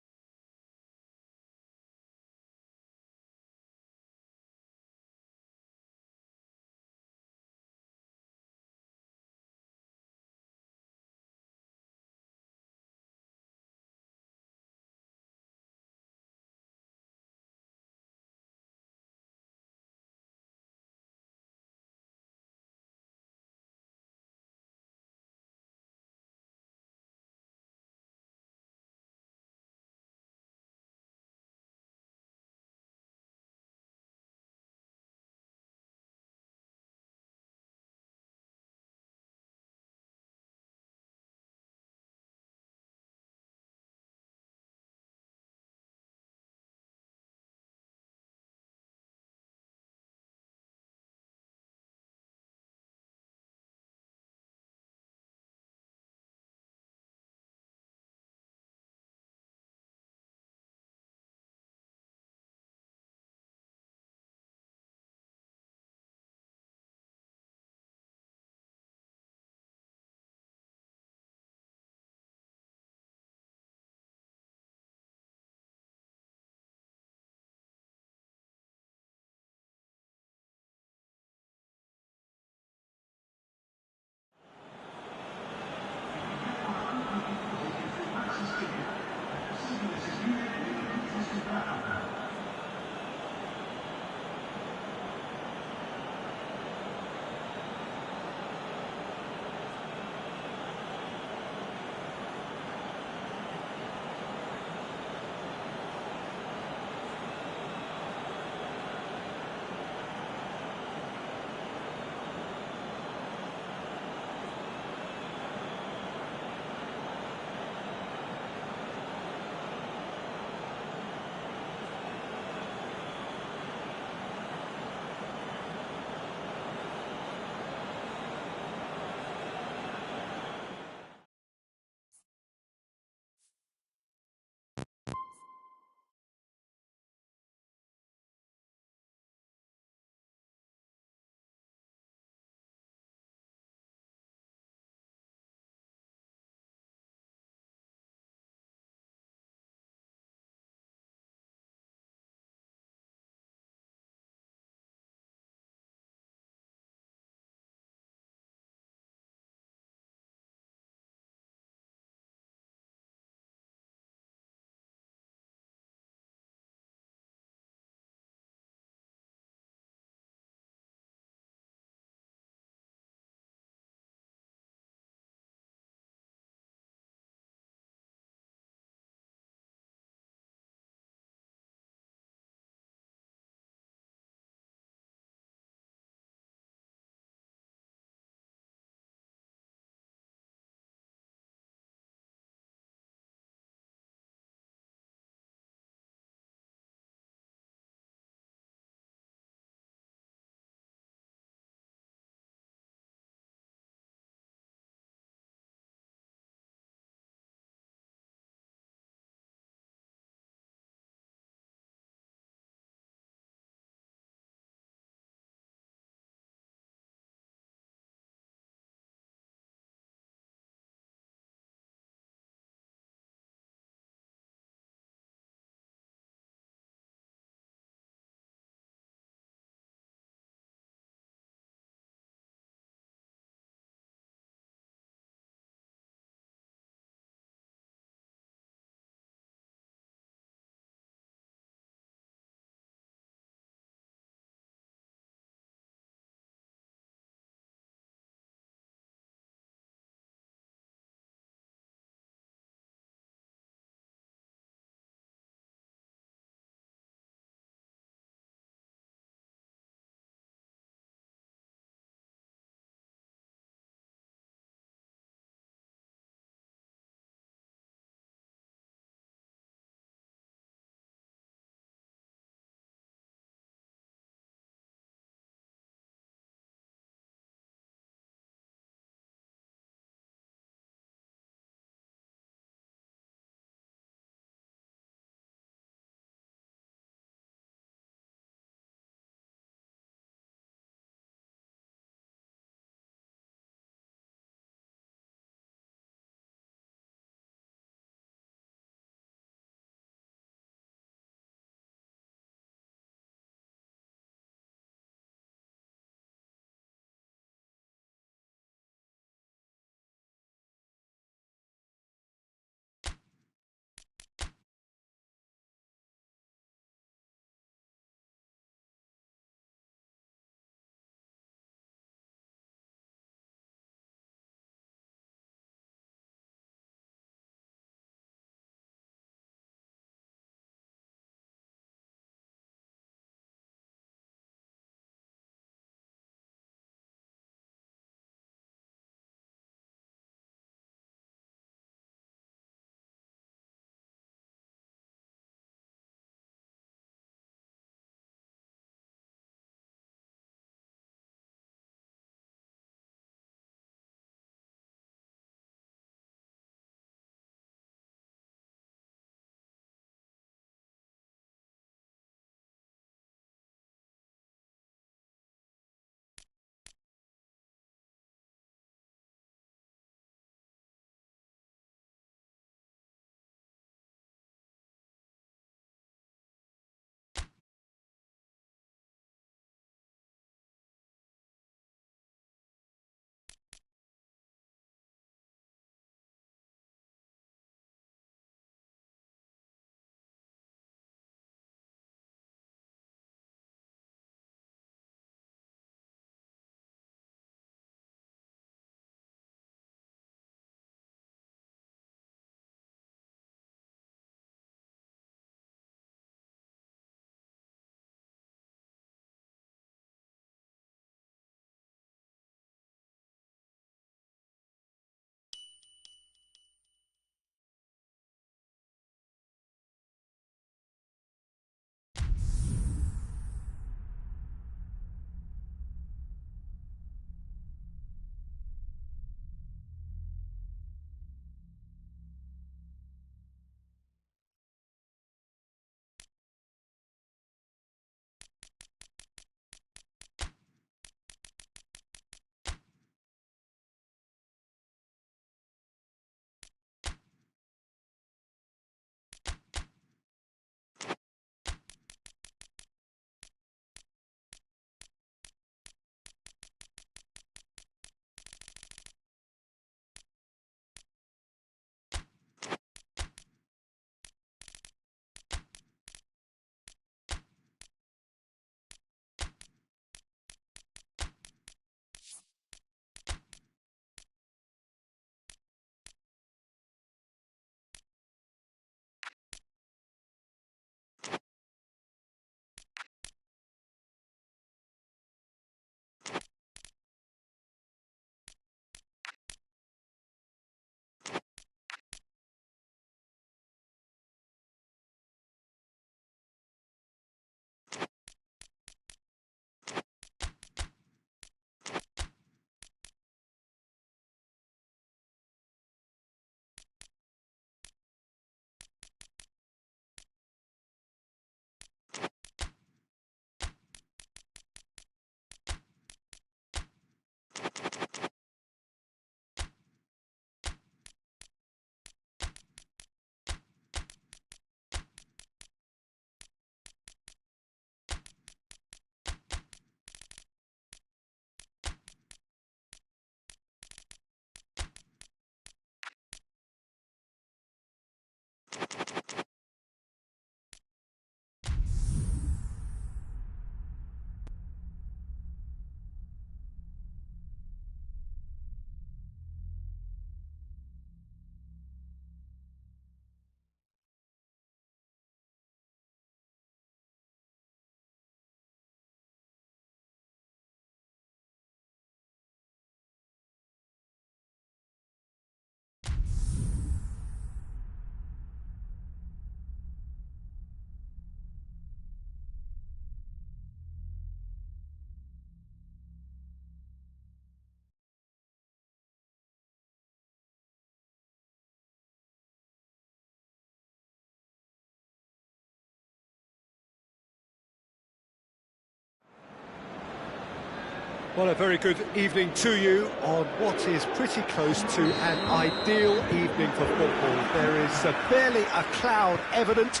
Well, a very good evening to you on what is pretty close to an ideal evening for football. There is barely a cloud evident.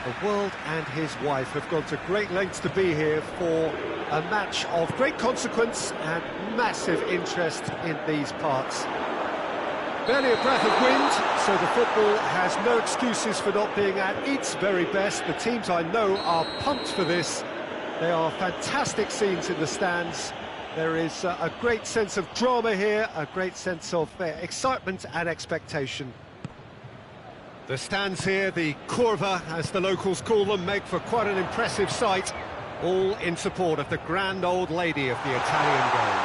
The world and his wife have gone to great lengths to be here for a match of great consequence and massive interest in these parts. Barely a breath of wind, so the football has no excuses for not being at its very best. The teams I know are pumped for this. There are fantastic scenes in the stands. There is a great sense of drama here, a great sense of excitement and expectation. The stands here, the curva, as the locals call them, make for quite an impressive sight, all in support of the grand old lady of the Italian game.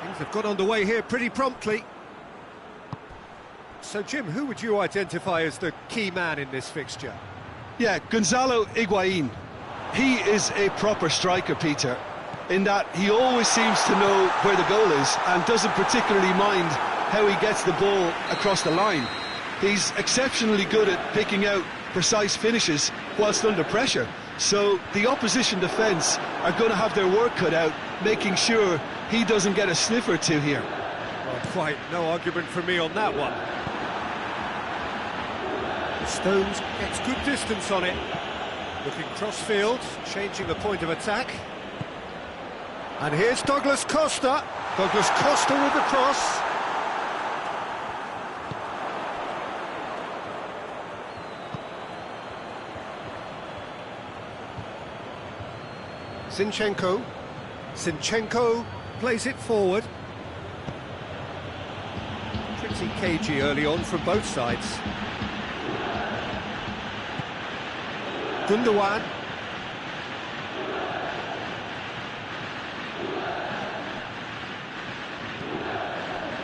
Things have got underway here pretty promptly. So, Jim, who would you identify as the key man in this fixture? Yeah, Gonzalo Higuain. He is a proper striker, Peter, in that he always seems to know where the goal is and doesn't particularly mind how he gets the ball across the line. He's exceptionally good at picking out precise finishes whilst under pressure. So the opposition defence are going to have their work cut out, making sure he doesn't get a sniff or two here. Well, quite no argument from me on that one. Stones gets good distance on it. Looking cross-field, changing the point of attack. And here's Douglas Costa. Douglas Costa with the cross. Zinchenko plays it forward. Pretty cagey early on from both sides. Gundogan.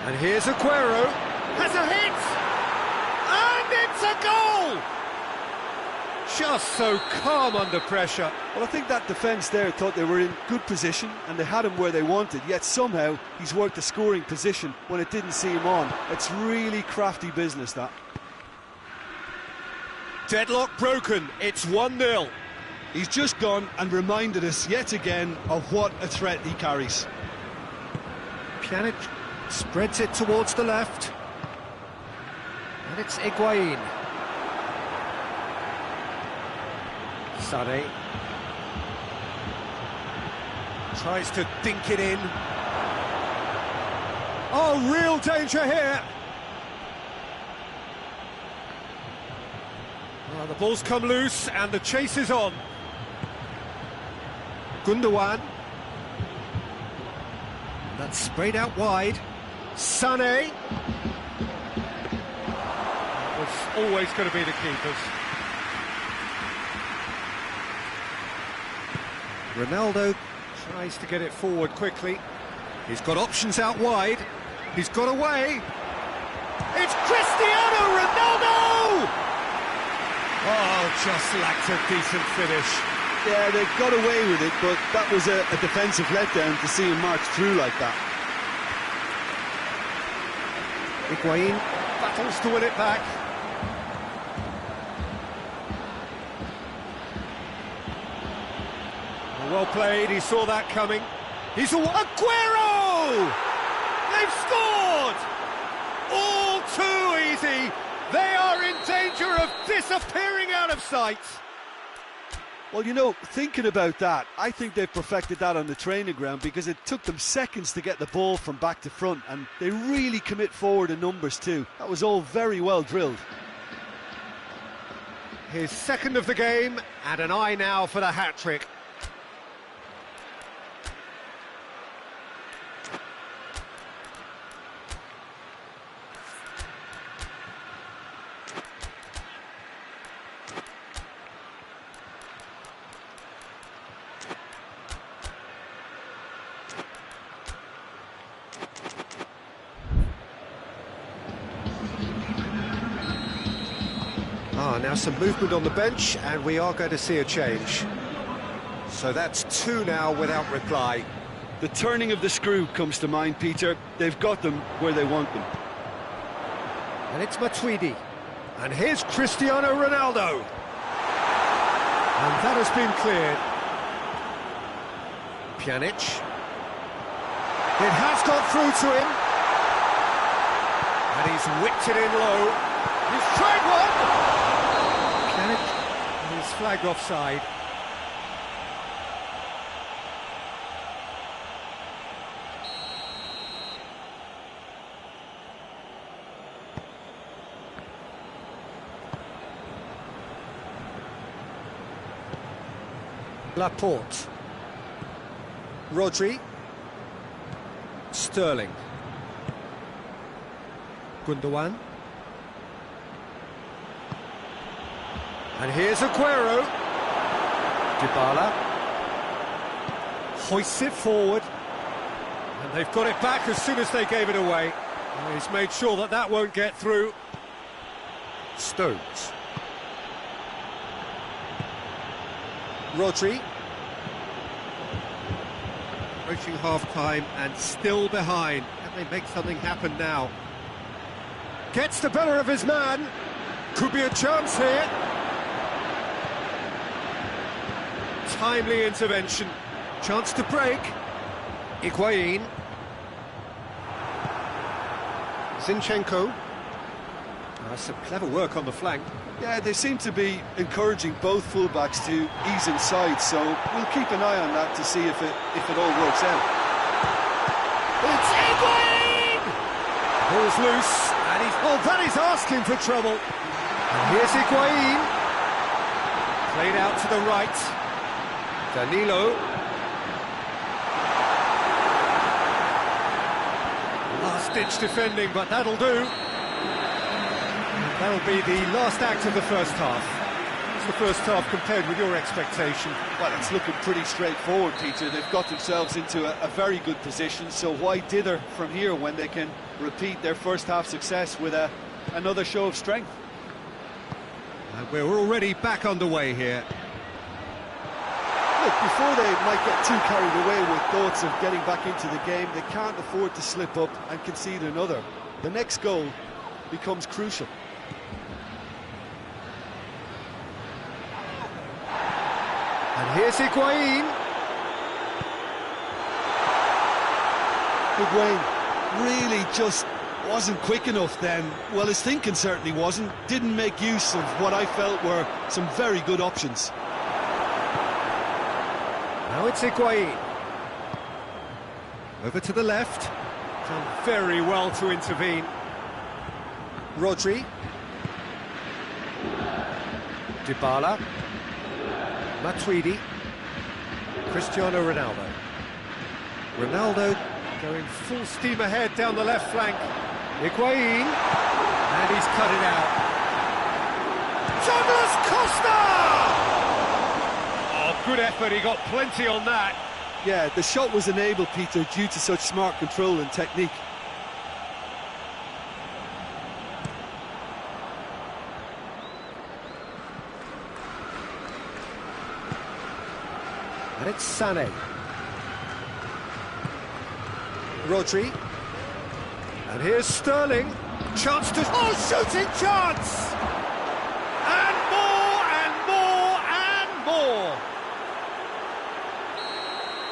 And here's Aguero. Has a hit! And it's a goal! Just so calm under pressure. Well, I think that defence there thought they were in good position and they had him where they wanted, yet somehow he's worked a scoring position when it didn't see him on. It's really crafty business, that. Deadlock broken, it's 1-0. He's just gone and reminded us yet again of what a threat he carries. Pjanic spreads it towards the left. And it's Higuain. Sané tries to dink it in. Oh, real danger here. Well, the ball's come loose and the chase is on. Gundogan. That's sprayed out wide. Sané. That was always going to be the keepers. Ronaldo tries to get it forward quickly. He's got options out wide. He's got away. It's Cristiano Ronaldo! Oh, just lacked a decent finish. Yeah, they got away with it, but that was a defensive letdown to see him march through like that. Higuain battles to win it back. Well played, he saw that coming. He's Aguero! They've scored! All too easy. They are in danger of disappearing out of sight. Well, you know, thinking about that, I think they've perfected that on the training ground because it took them seconds to get the ball from back to front, and they really commit forward in numbers too. That was all very well drilled. His second of the game, and an eye now for the hat-trick. Now some movement on the bench, and we are going to see a change. So that's two now without reply. The turning of the screw comes to mind, Peter. They've got them where they want them. And it's Matuidi. And here's Cristiano Ronaldo. And that has been cleared. Pjanic. It has got through to him. And he's whipped it in low. He's tried one! Pjanic is flagged offside. Laporte. Rodri. Sterling. Gundogan. And here's Aguero. Dybala. Hoists it forward. And they've got it back as soon as they gave it away. And he's made sure that that won't get through. Stones. Rodri. Approaching half-time and still behind. Can they make something happen now? Gets the better of his man. Could be a chance here. Timely intervention. Chance to break. Higuain. Zinchenko. Some clever work on the flank. Yeah, they seem to be encouraging both fullbacks to ease inside, so we'll keep an eye on that to see if it all works out. It's Higuain! Ball's loose, and that is asking for trouble. And here's Higuain. Played out to the right. Danilo. Last-ditch defending, but that'll do. That'll be the last act of the first half. It's the first half compared with your expectation. Well, it's looking pretty straightforward, Peter. They've got themselves into a very good position, so why dither from here when they can repeat their first half success with another show of strength? And we're already back underway here. Look, before they might get too carried away with thoughts of getting back into the game, they can't afford to slip up and concede another. The next goal becomes crucial. And here's Higuain. Higuain really just wasn't quick enough then. Well, his thinking certainly wasn't. Didn't make use of what I felt were some very good options. Now it's Higuain. Over to the left. Done very well to intervene. Rodri. Dybala. Matuidi. Cristiano Ronaldo. Ronaldo going full steam ahead down the left flank. Higuain. And he's cut it out. Douglas Costa! Oh, good effort, he got plenty on that. Yeah, the shot was enabled, Peter, due to such smart control and technique. And it's Sané. Rodri. And here's Sterling. Chance to... Oh, shooting chance! And more, and more, and more!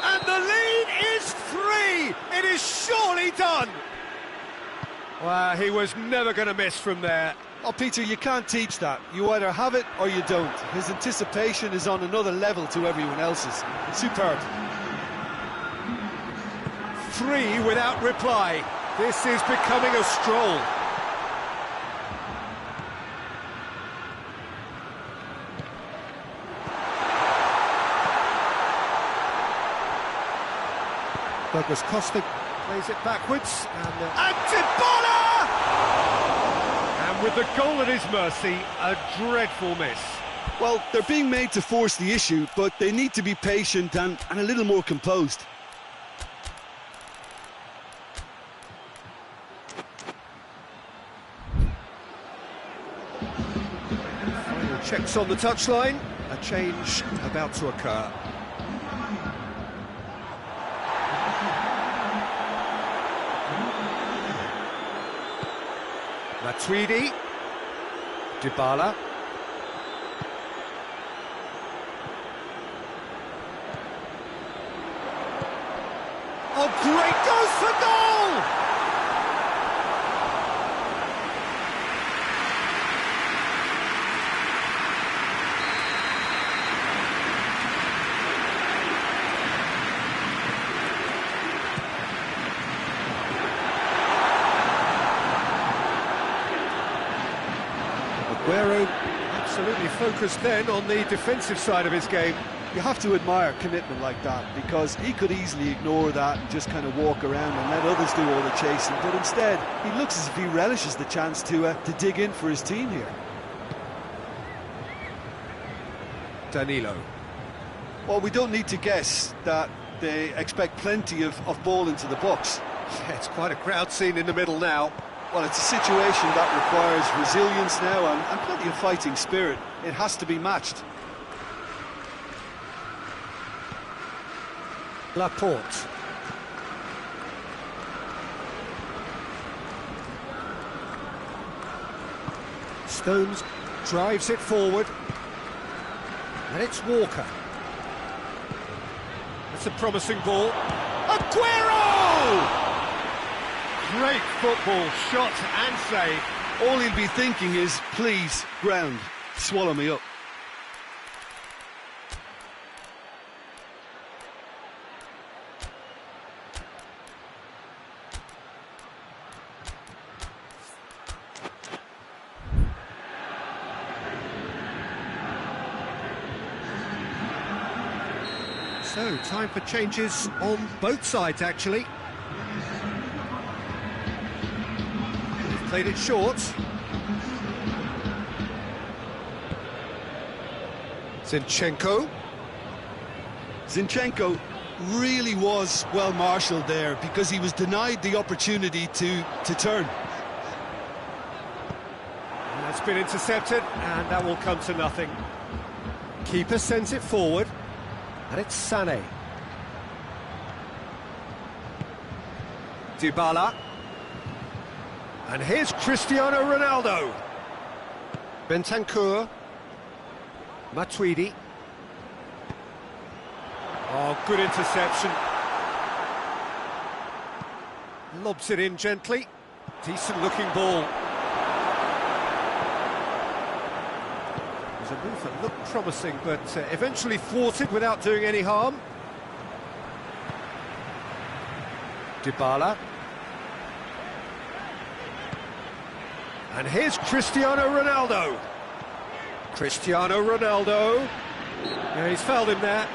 And the lead is 3! It is surely done! Well, he was never going to miss from there. Oh, Peter, you can't teach that. You either have it or you don't. His anticipation is on another level to everyone else's. Superb. 3 without reply. This is becoming a stroll. Douglas Costa plays it backwards. And Dybala! And with the goal at his mercy, a dreadful miss. Well, they're being made to force the issue, but they need to be patient and a little more composed. Final checks on the touchline. A change about to occur. Matuidi. Dybala. for goal! Aguero absolutely focused then on the defensive side of his game. You have to admire commitment like that, because he could easily ignore that and just kind of walk around and let others do all the chasing, but instead he looks as if he relishes the chance to dig in for his team here. Danilo. Well, we don't need to guess that they expect plenty of ball into the box. Yeah, it's quite a crowd scene in the middle now. Well, it's a situation that requires resilience now and plenty of fighting spirit. It has to be matched. Laporte. Stones drives it forward. And it's Walker. That's a promising ball. Aguero! Great football, shot and save. All he'll be thinking is, please, ground, swallow me up. So, time for changes on both sides, actually. They've played it short. Zinchenko. Zinchenko really was well marshalled there, because he was denied the opportunity to turn. And that's been intercepted, and that will come to nothing. Keeper sends it forward. And it's Sané. Dybala. And here's Cristiano Ronaldo. Bentancur. Matuidi. Oh, good interception. Lobs it in gently. Decent looking ball. A move that looked promising, but eventually thwarted without doing any harm. Dybala. And here's Cristiano Ronaldo. Cristiano Ronaldo. Yeah, he's fouled him there.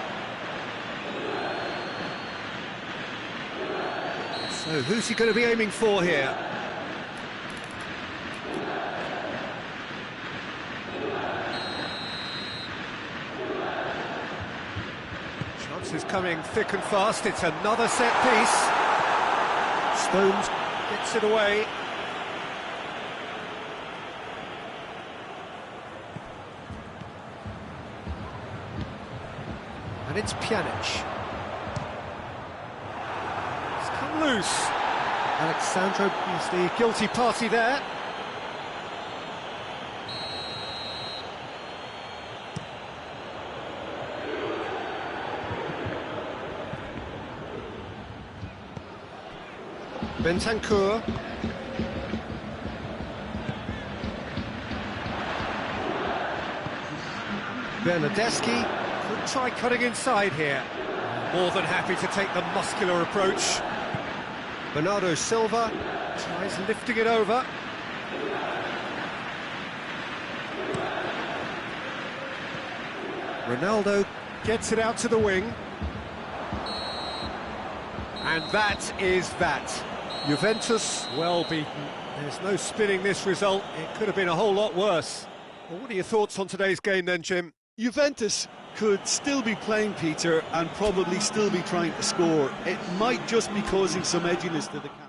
So who's he going to be aiming for here? Is coming thick and fast. It's another set piece. Stones gets it away. And it's Pjanic. It's come loose. Alexandro is the guilty party there. Bentancur. Bernardeschi could try cutting inside here. More than happy to take the muscular approach. Bernardo Silva tries lifting it over. Ronaldo gets it out to the wing. And that is that. Juventus, well beaten. There's no spinning this result. It could have been a whole lot worse. Well, what are your thoughts on today's game then, Jim? Juventus could still be playing, Peter, and probably still be trying to score. It might just be causing some edginess to the camp.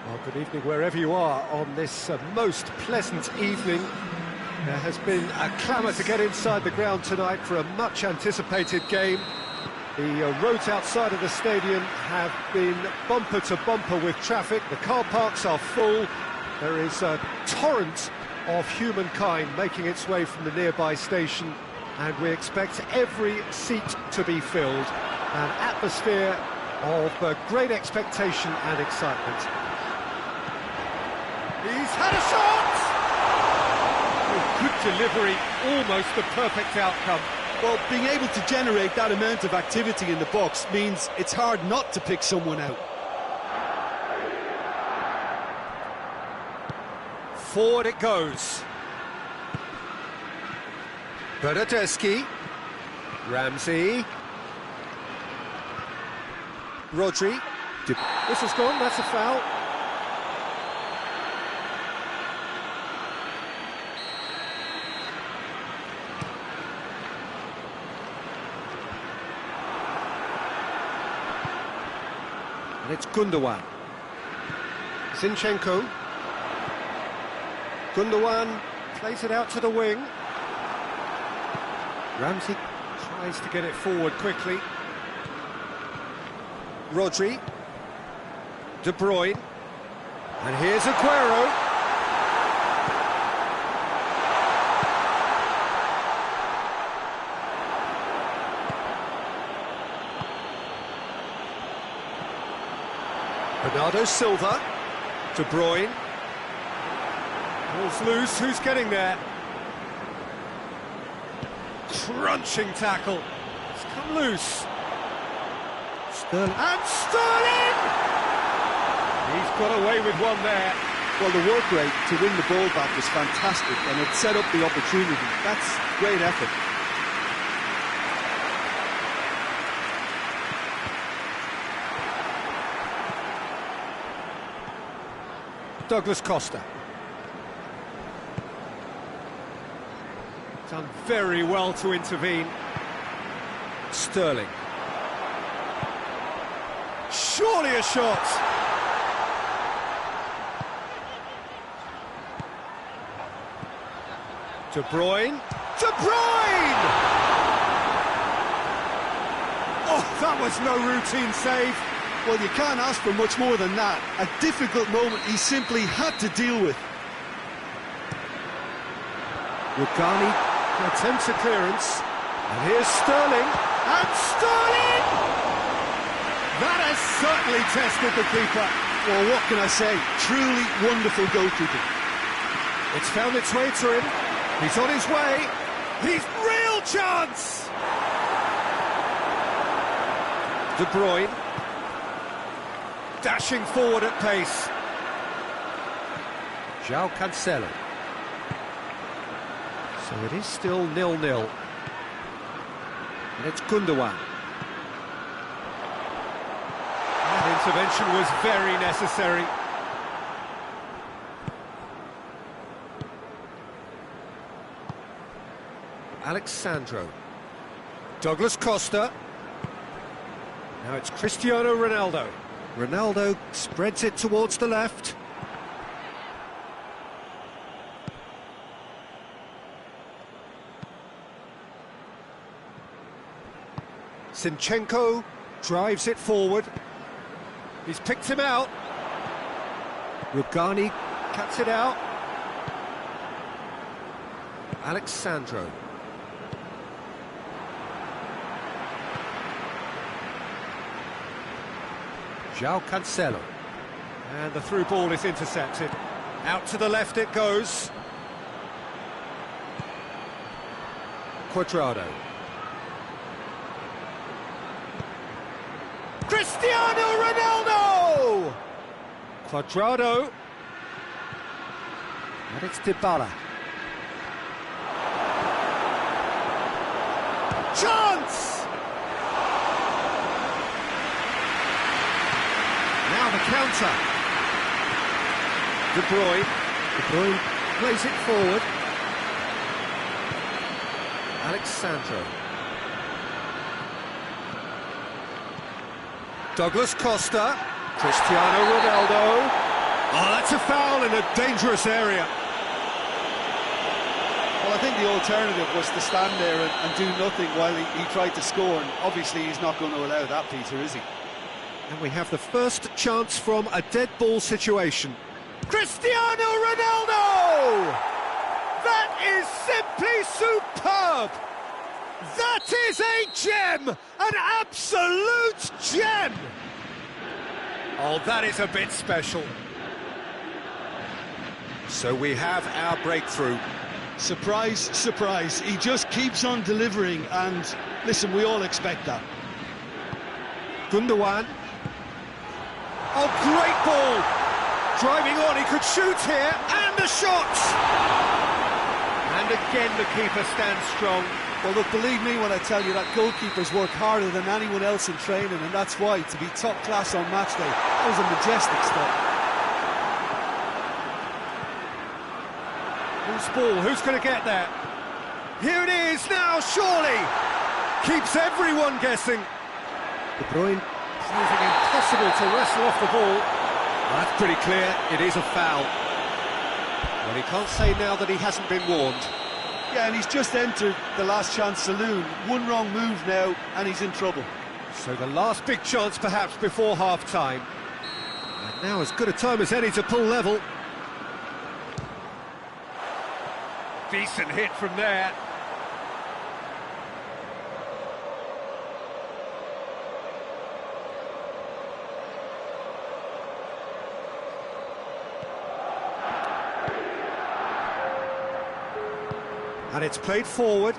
Well, good evening wherever you are on this most pleasant evening. There has been a clamour to get inside the ground tonight for a much-anticipated game. The roads outside of the stadium have been bumper to bumper with traffic. The car parks are full. There is a torrent of humankind making its way from the nearby station, and we expect every seat to be filled. An atmosphere of great expectation and excitement. He's had a shot! Oh, good delivery, almost the perfect outcome. Well, being able to generate that amount of activity in the box means it's hard not to pick someone out. Forward it goes. Bernardeschi. Ramsey. Rodri. This has gone, that's a foul. And it's Gundogan. Zinchenko. Gundogan plays it out to the wing. Ramsey tries to get it forward quickly. Rodri. De Bruyne. And here's Aguero. Bernardo Silva. De Bruyne. Ball's loose, who's getting there? Crunching tackle. It's come loose. Sterling. And Sterling! He's got away with one there. Well, the work rate to win the ball back was fantastic, and it set up the opportunity. That's great effort. Douglas Costa. Done very well to intervene. Sterling. Surely a shot! De Bruyne. De Bruyne! Oh, that was no routine save. Well, you can't ask for much more than that. A difficult moment he simply had to deal with. Rugani attempts a clearance. And here's Sterling. And Sterling! That has certainly tested the keeper. Well, what can I say? Truly wonderful goalkeeping. It's found its way to him. He's on his way. He's real chance! De Bruyne. Dashing forward at pace. João Cancelo. So it is still 0-0. And it's Gundogan. That intervention was very necessary. Alexandro. Douglas Costa. Now it's Cristiano Ronaldo. Ronaldo spreads it towards the left. Zinchenko drives it forward. He's picked him out. Rugani cuts it out. Alexandro. João Cancelo. And the through ball is intercepted. Out to the left it goes. Cuadrado. Cristiano Ronaldo! Cuadrado. And it's Dybala. Chance! Now the counter. De Bruyne. De Bruyne plays it forward. Alexandro. Douglas Costa. Cristiano Ronaldo. Oh, that's a foul in a dangerous area. Well, I think the alternative was to stand there and do nothing while he tried to score, and obviously he's not going to allow that, Peter, is he? And we have the first chance from a dead ball situation. Cristiano Ronaldo! That is simply superb! That is a gem! An absolute gem! Oh, that is a bit special. So we have our breakthrough. Surprise, surprise. He just keeps on delivering, and listen, we all expect that. Gundogan. Oh, great ball! Driving on, he could shoot here, and the shot! And again the keeper stands strong. Well, look, believe me when I tell you that goalkeepers work harder than anyone else in training, and that's why, to be top class on match day, that was a majestic stop. Who's ball? Who's going to get there? Here it is now, surely! Keeps everyone guessing. De Bruyne proving impossible to wrestle off the ball. Well, that's pretty clear, it is a foul. Well, he can't say now that he hasn't been warned. Yeah, and he's just entered the last chance saloon. One wrong move now, and he's in trouble. So the last big chance perhaps before half-time. And now as good a time as any to pull level. Decent hit from there. And it's played forward.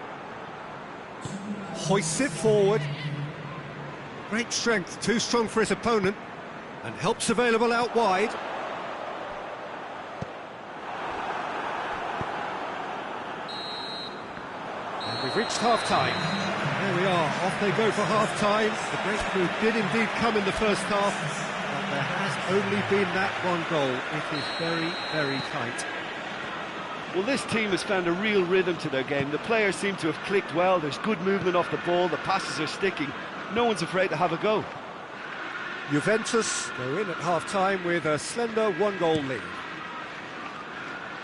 Hoists it forward. Great strength, too strong for his opponent. And help's available out wide. And we've reached half-time. There we are, off they go for half-time. The breakthrough did indeed come in the first half, but there has only been that one goal. It is very, very tight. Well, this team has found a real rhythm to their game. The players seem to have clicked well. There's good movement off the ball. The passes are sticking. No one's afraid to have a go. Juventus go in at half-time with a slender one-goal lead.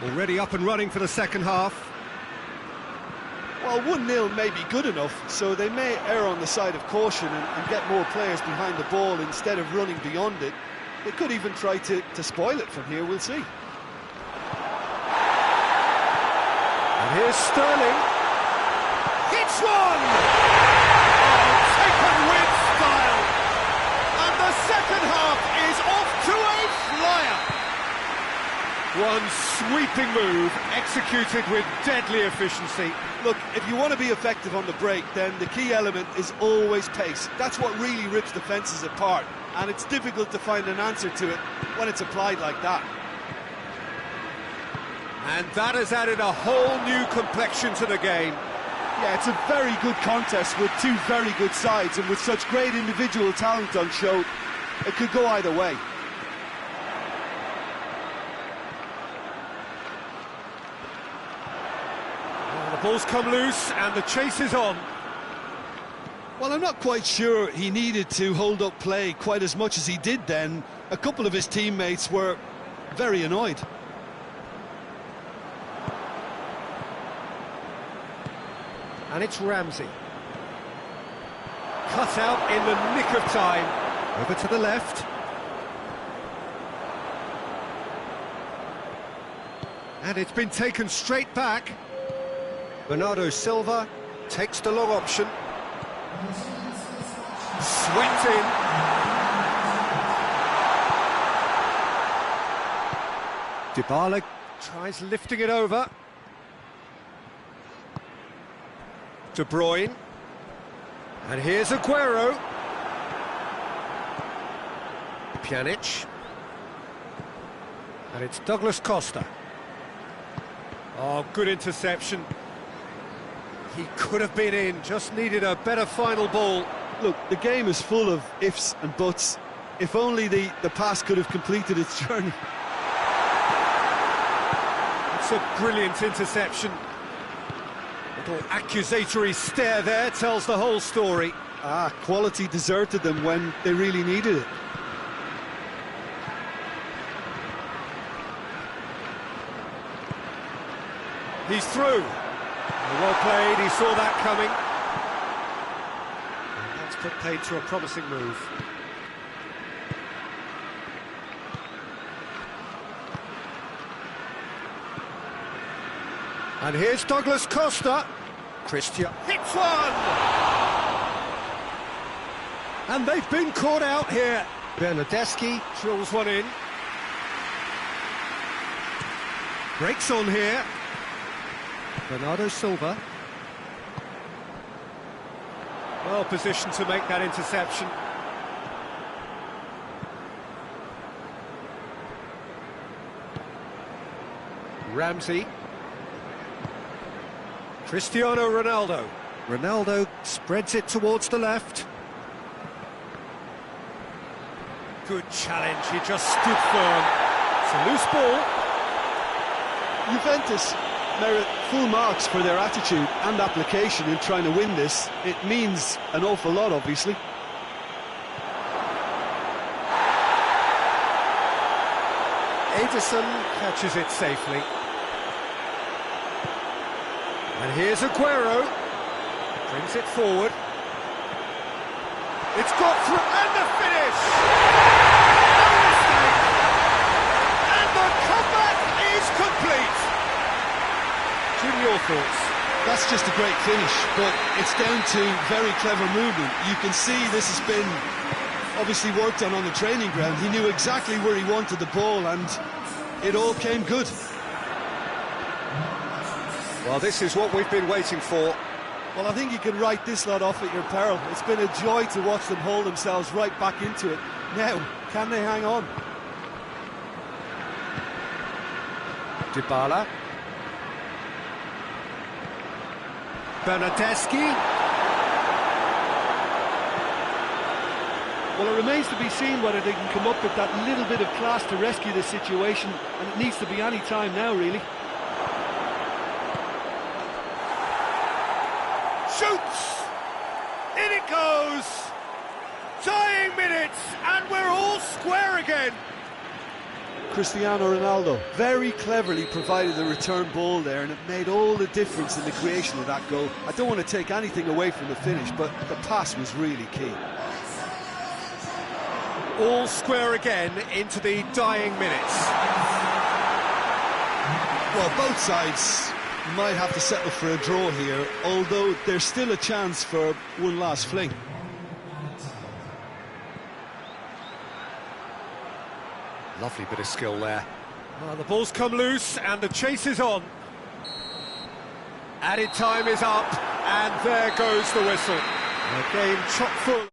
Already up and running for the second half. Well, 1-0 may be good enough, so they may err on the side of caution and get more players behind the ball instead of running beyond it. They could even try to spoil it from here, we'll see. And here's Sterling. Hits one! Oh, taken with style. And the second half is off to a flyer. One sweeping move, executed with deadly efficiency. Look, if you want to be effective on the break, then the key element is always pace. That's what really rips defences apart, and it's difficult to find an answer to it when it's applied like that. And that has added a whole new complexion to the game. Yeah, it's a very good contest with two very good sides, and with such great individual talent on show, it could go either way. The ball's come loose and the chase is on. Well, I'm not quite sure he needed to hold up play quite as much as he did then. A couple of his teammates were very annoyed. And it's Ramsey. Cut out in the nick of time. Over to the left. And it's been taken straight back. Bernardo Silva takes the long option. Swept in. Dybala tries lifting it over. De Bruyne. And here's Aguero. Pjanic. And it's Douglas Costa. Oh, good interception. He could have been in, just needed a better final ball. Look, the game is full of ifs and buts. If only the pass could have completed its journey. It's a brilliant interception. Little accusatory stare there tells the whole story. Quality deserted them when they really needed it. He's through. Well played, he saw that coming. And that's put paid to a promising move. And here's Douglas Costa. Christian hits one! And they've been caught out here. Bernardeschi drills one in. Breaks on here. Bernardo Silva. Well positioned to make that interception. Ramsey. Cristiano Ronaldo. Ronaldo spreads it towards the left. Good challenge, he just stood firm. It's a loose ball. Juventus merit full marks for their attitude and application in trying to win this. It means an awful lot, obviously. Ederson catches it safely. And here's Aguero. Brings it forward. It's got through, and the finish! No mistake! And the comeback is complete! Jim, your thoughts? That's just a great finish, but it's down to very clever movement. You can see this has been obviously worked on the training ground. He knew exactly where he wanted the ball, and it all came good. Well, this is what we've been waiting for. Well, I think you can write this lot off at your peril. It's been a joy to watch them hold themselves right back into it. Now, can they hang on? Dybala. Bernardeschi. Well, it remains to be seen whether they can come up with that little bit of class to rescue this situation, and it needs to be any time now, really. Shoots! In it goes! Dying minutes, and we're all square again! Cristiano Ronaldo very cleverly provided the return ball there, and it made all the difference in the creation of that goal. I don't want to take anything away from the finish, but the pass was really key. All square again into the dying minutes. Well, both sides might have to settle for a draw here, although there's still a chance for one last fling. Lovely bit of skill there. The ball's come loose and the chase is on. Added time is up, and there goes the whistle. A game chock full.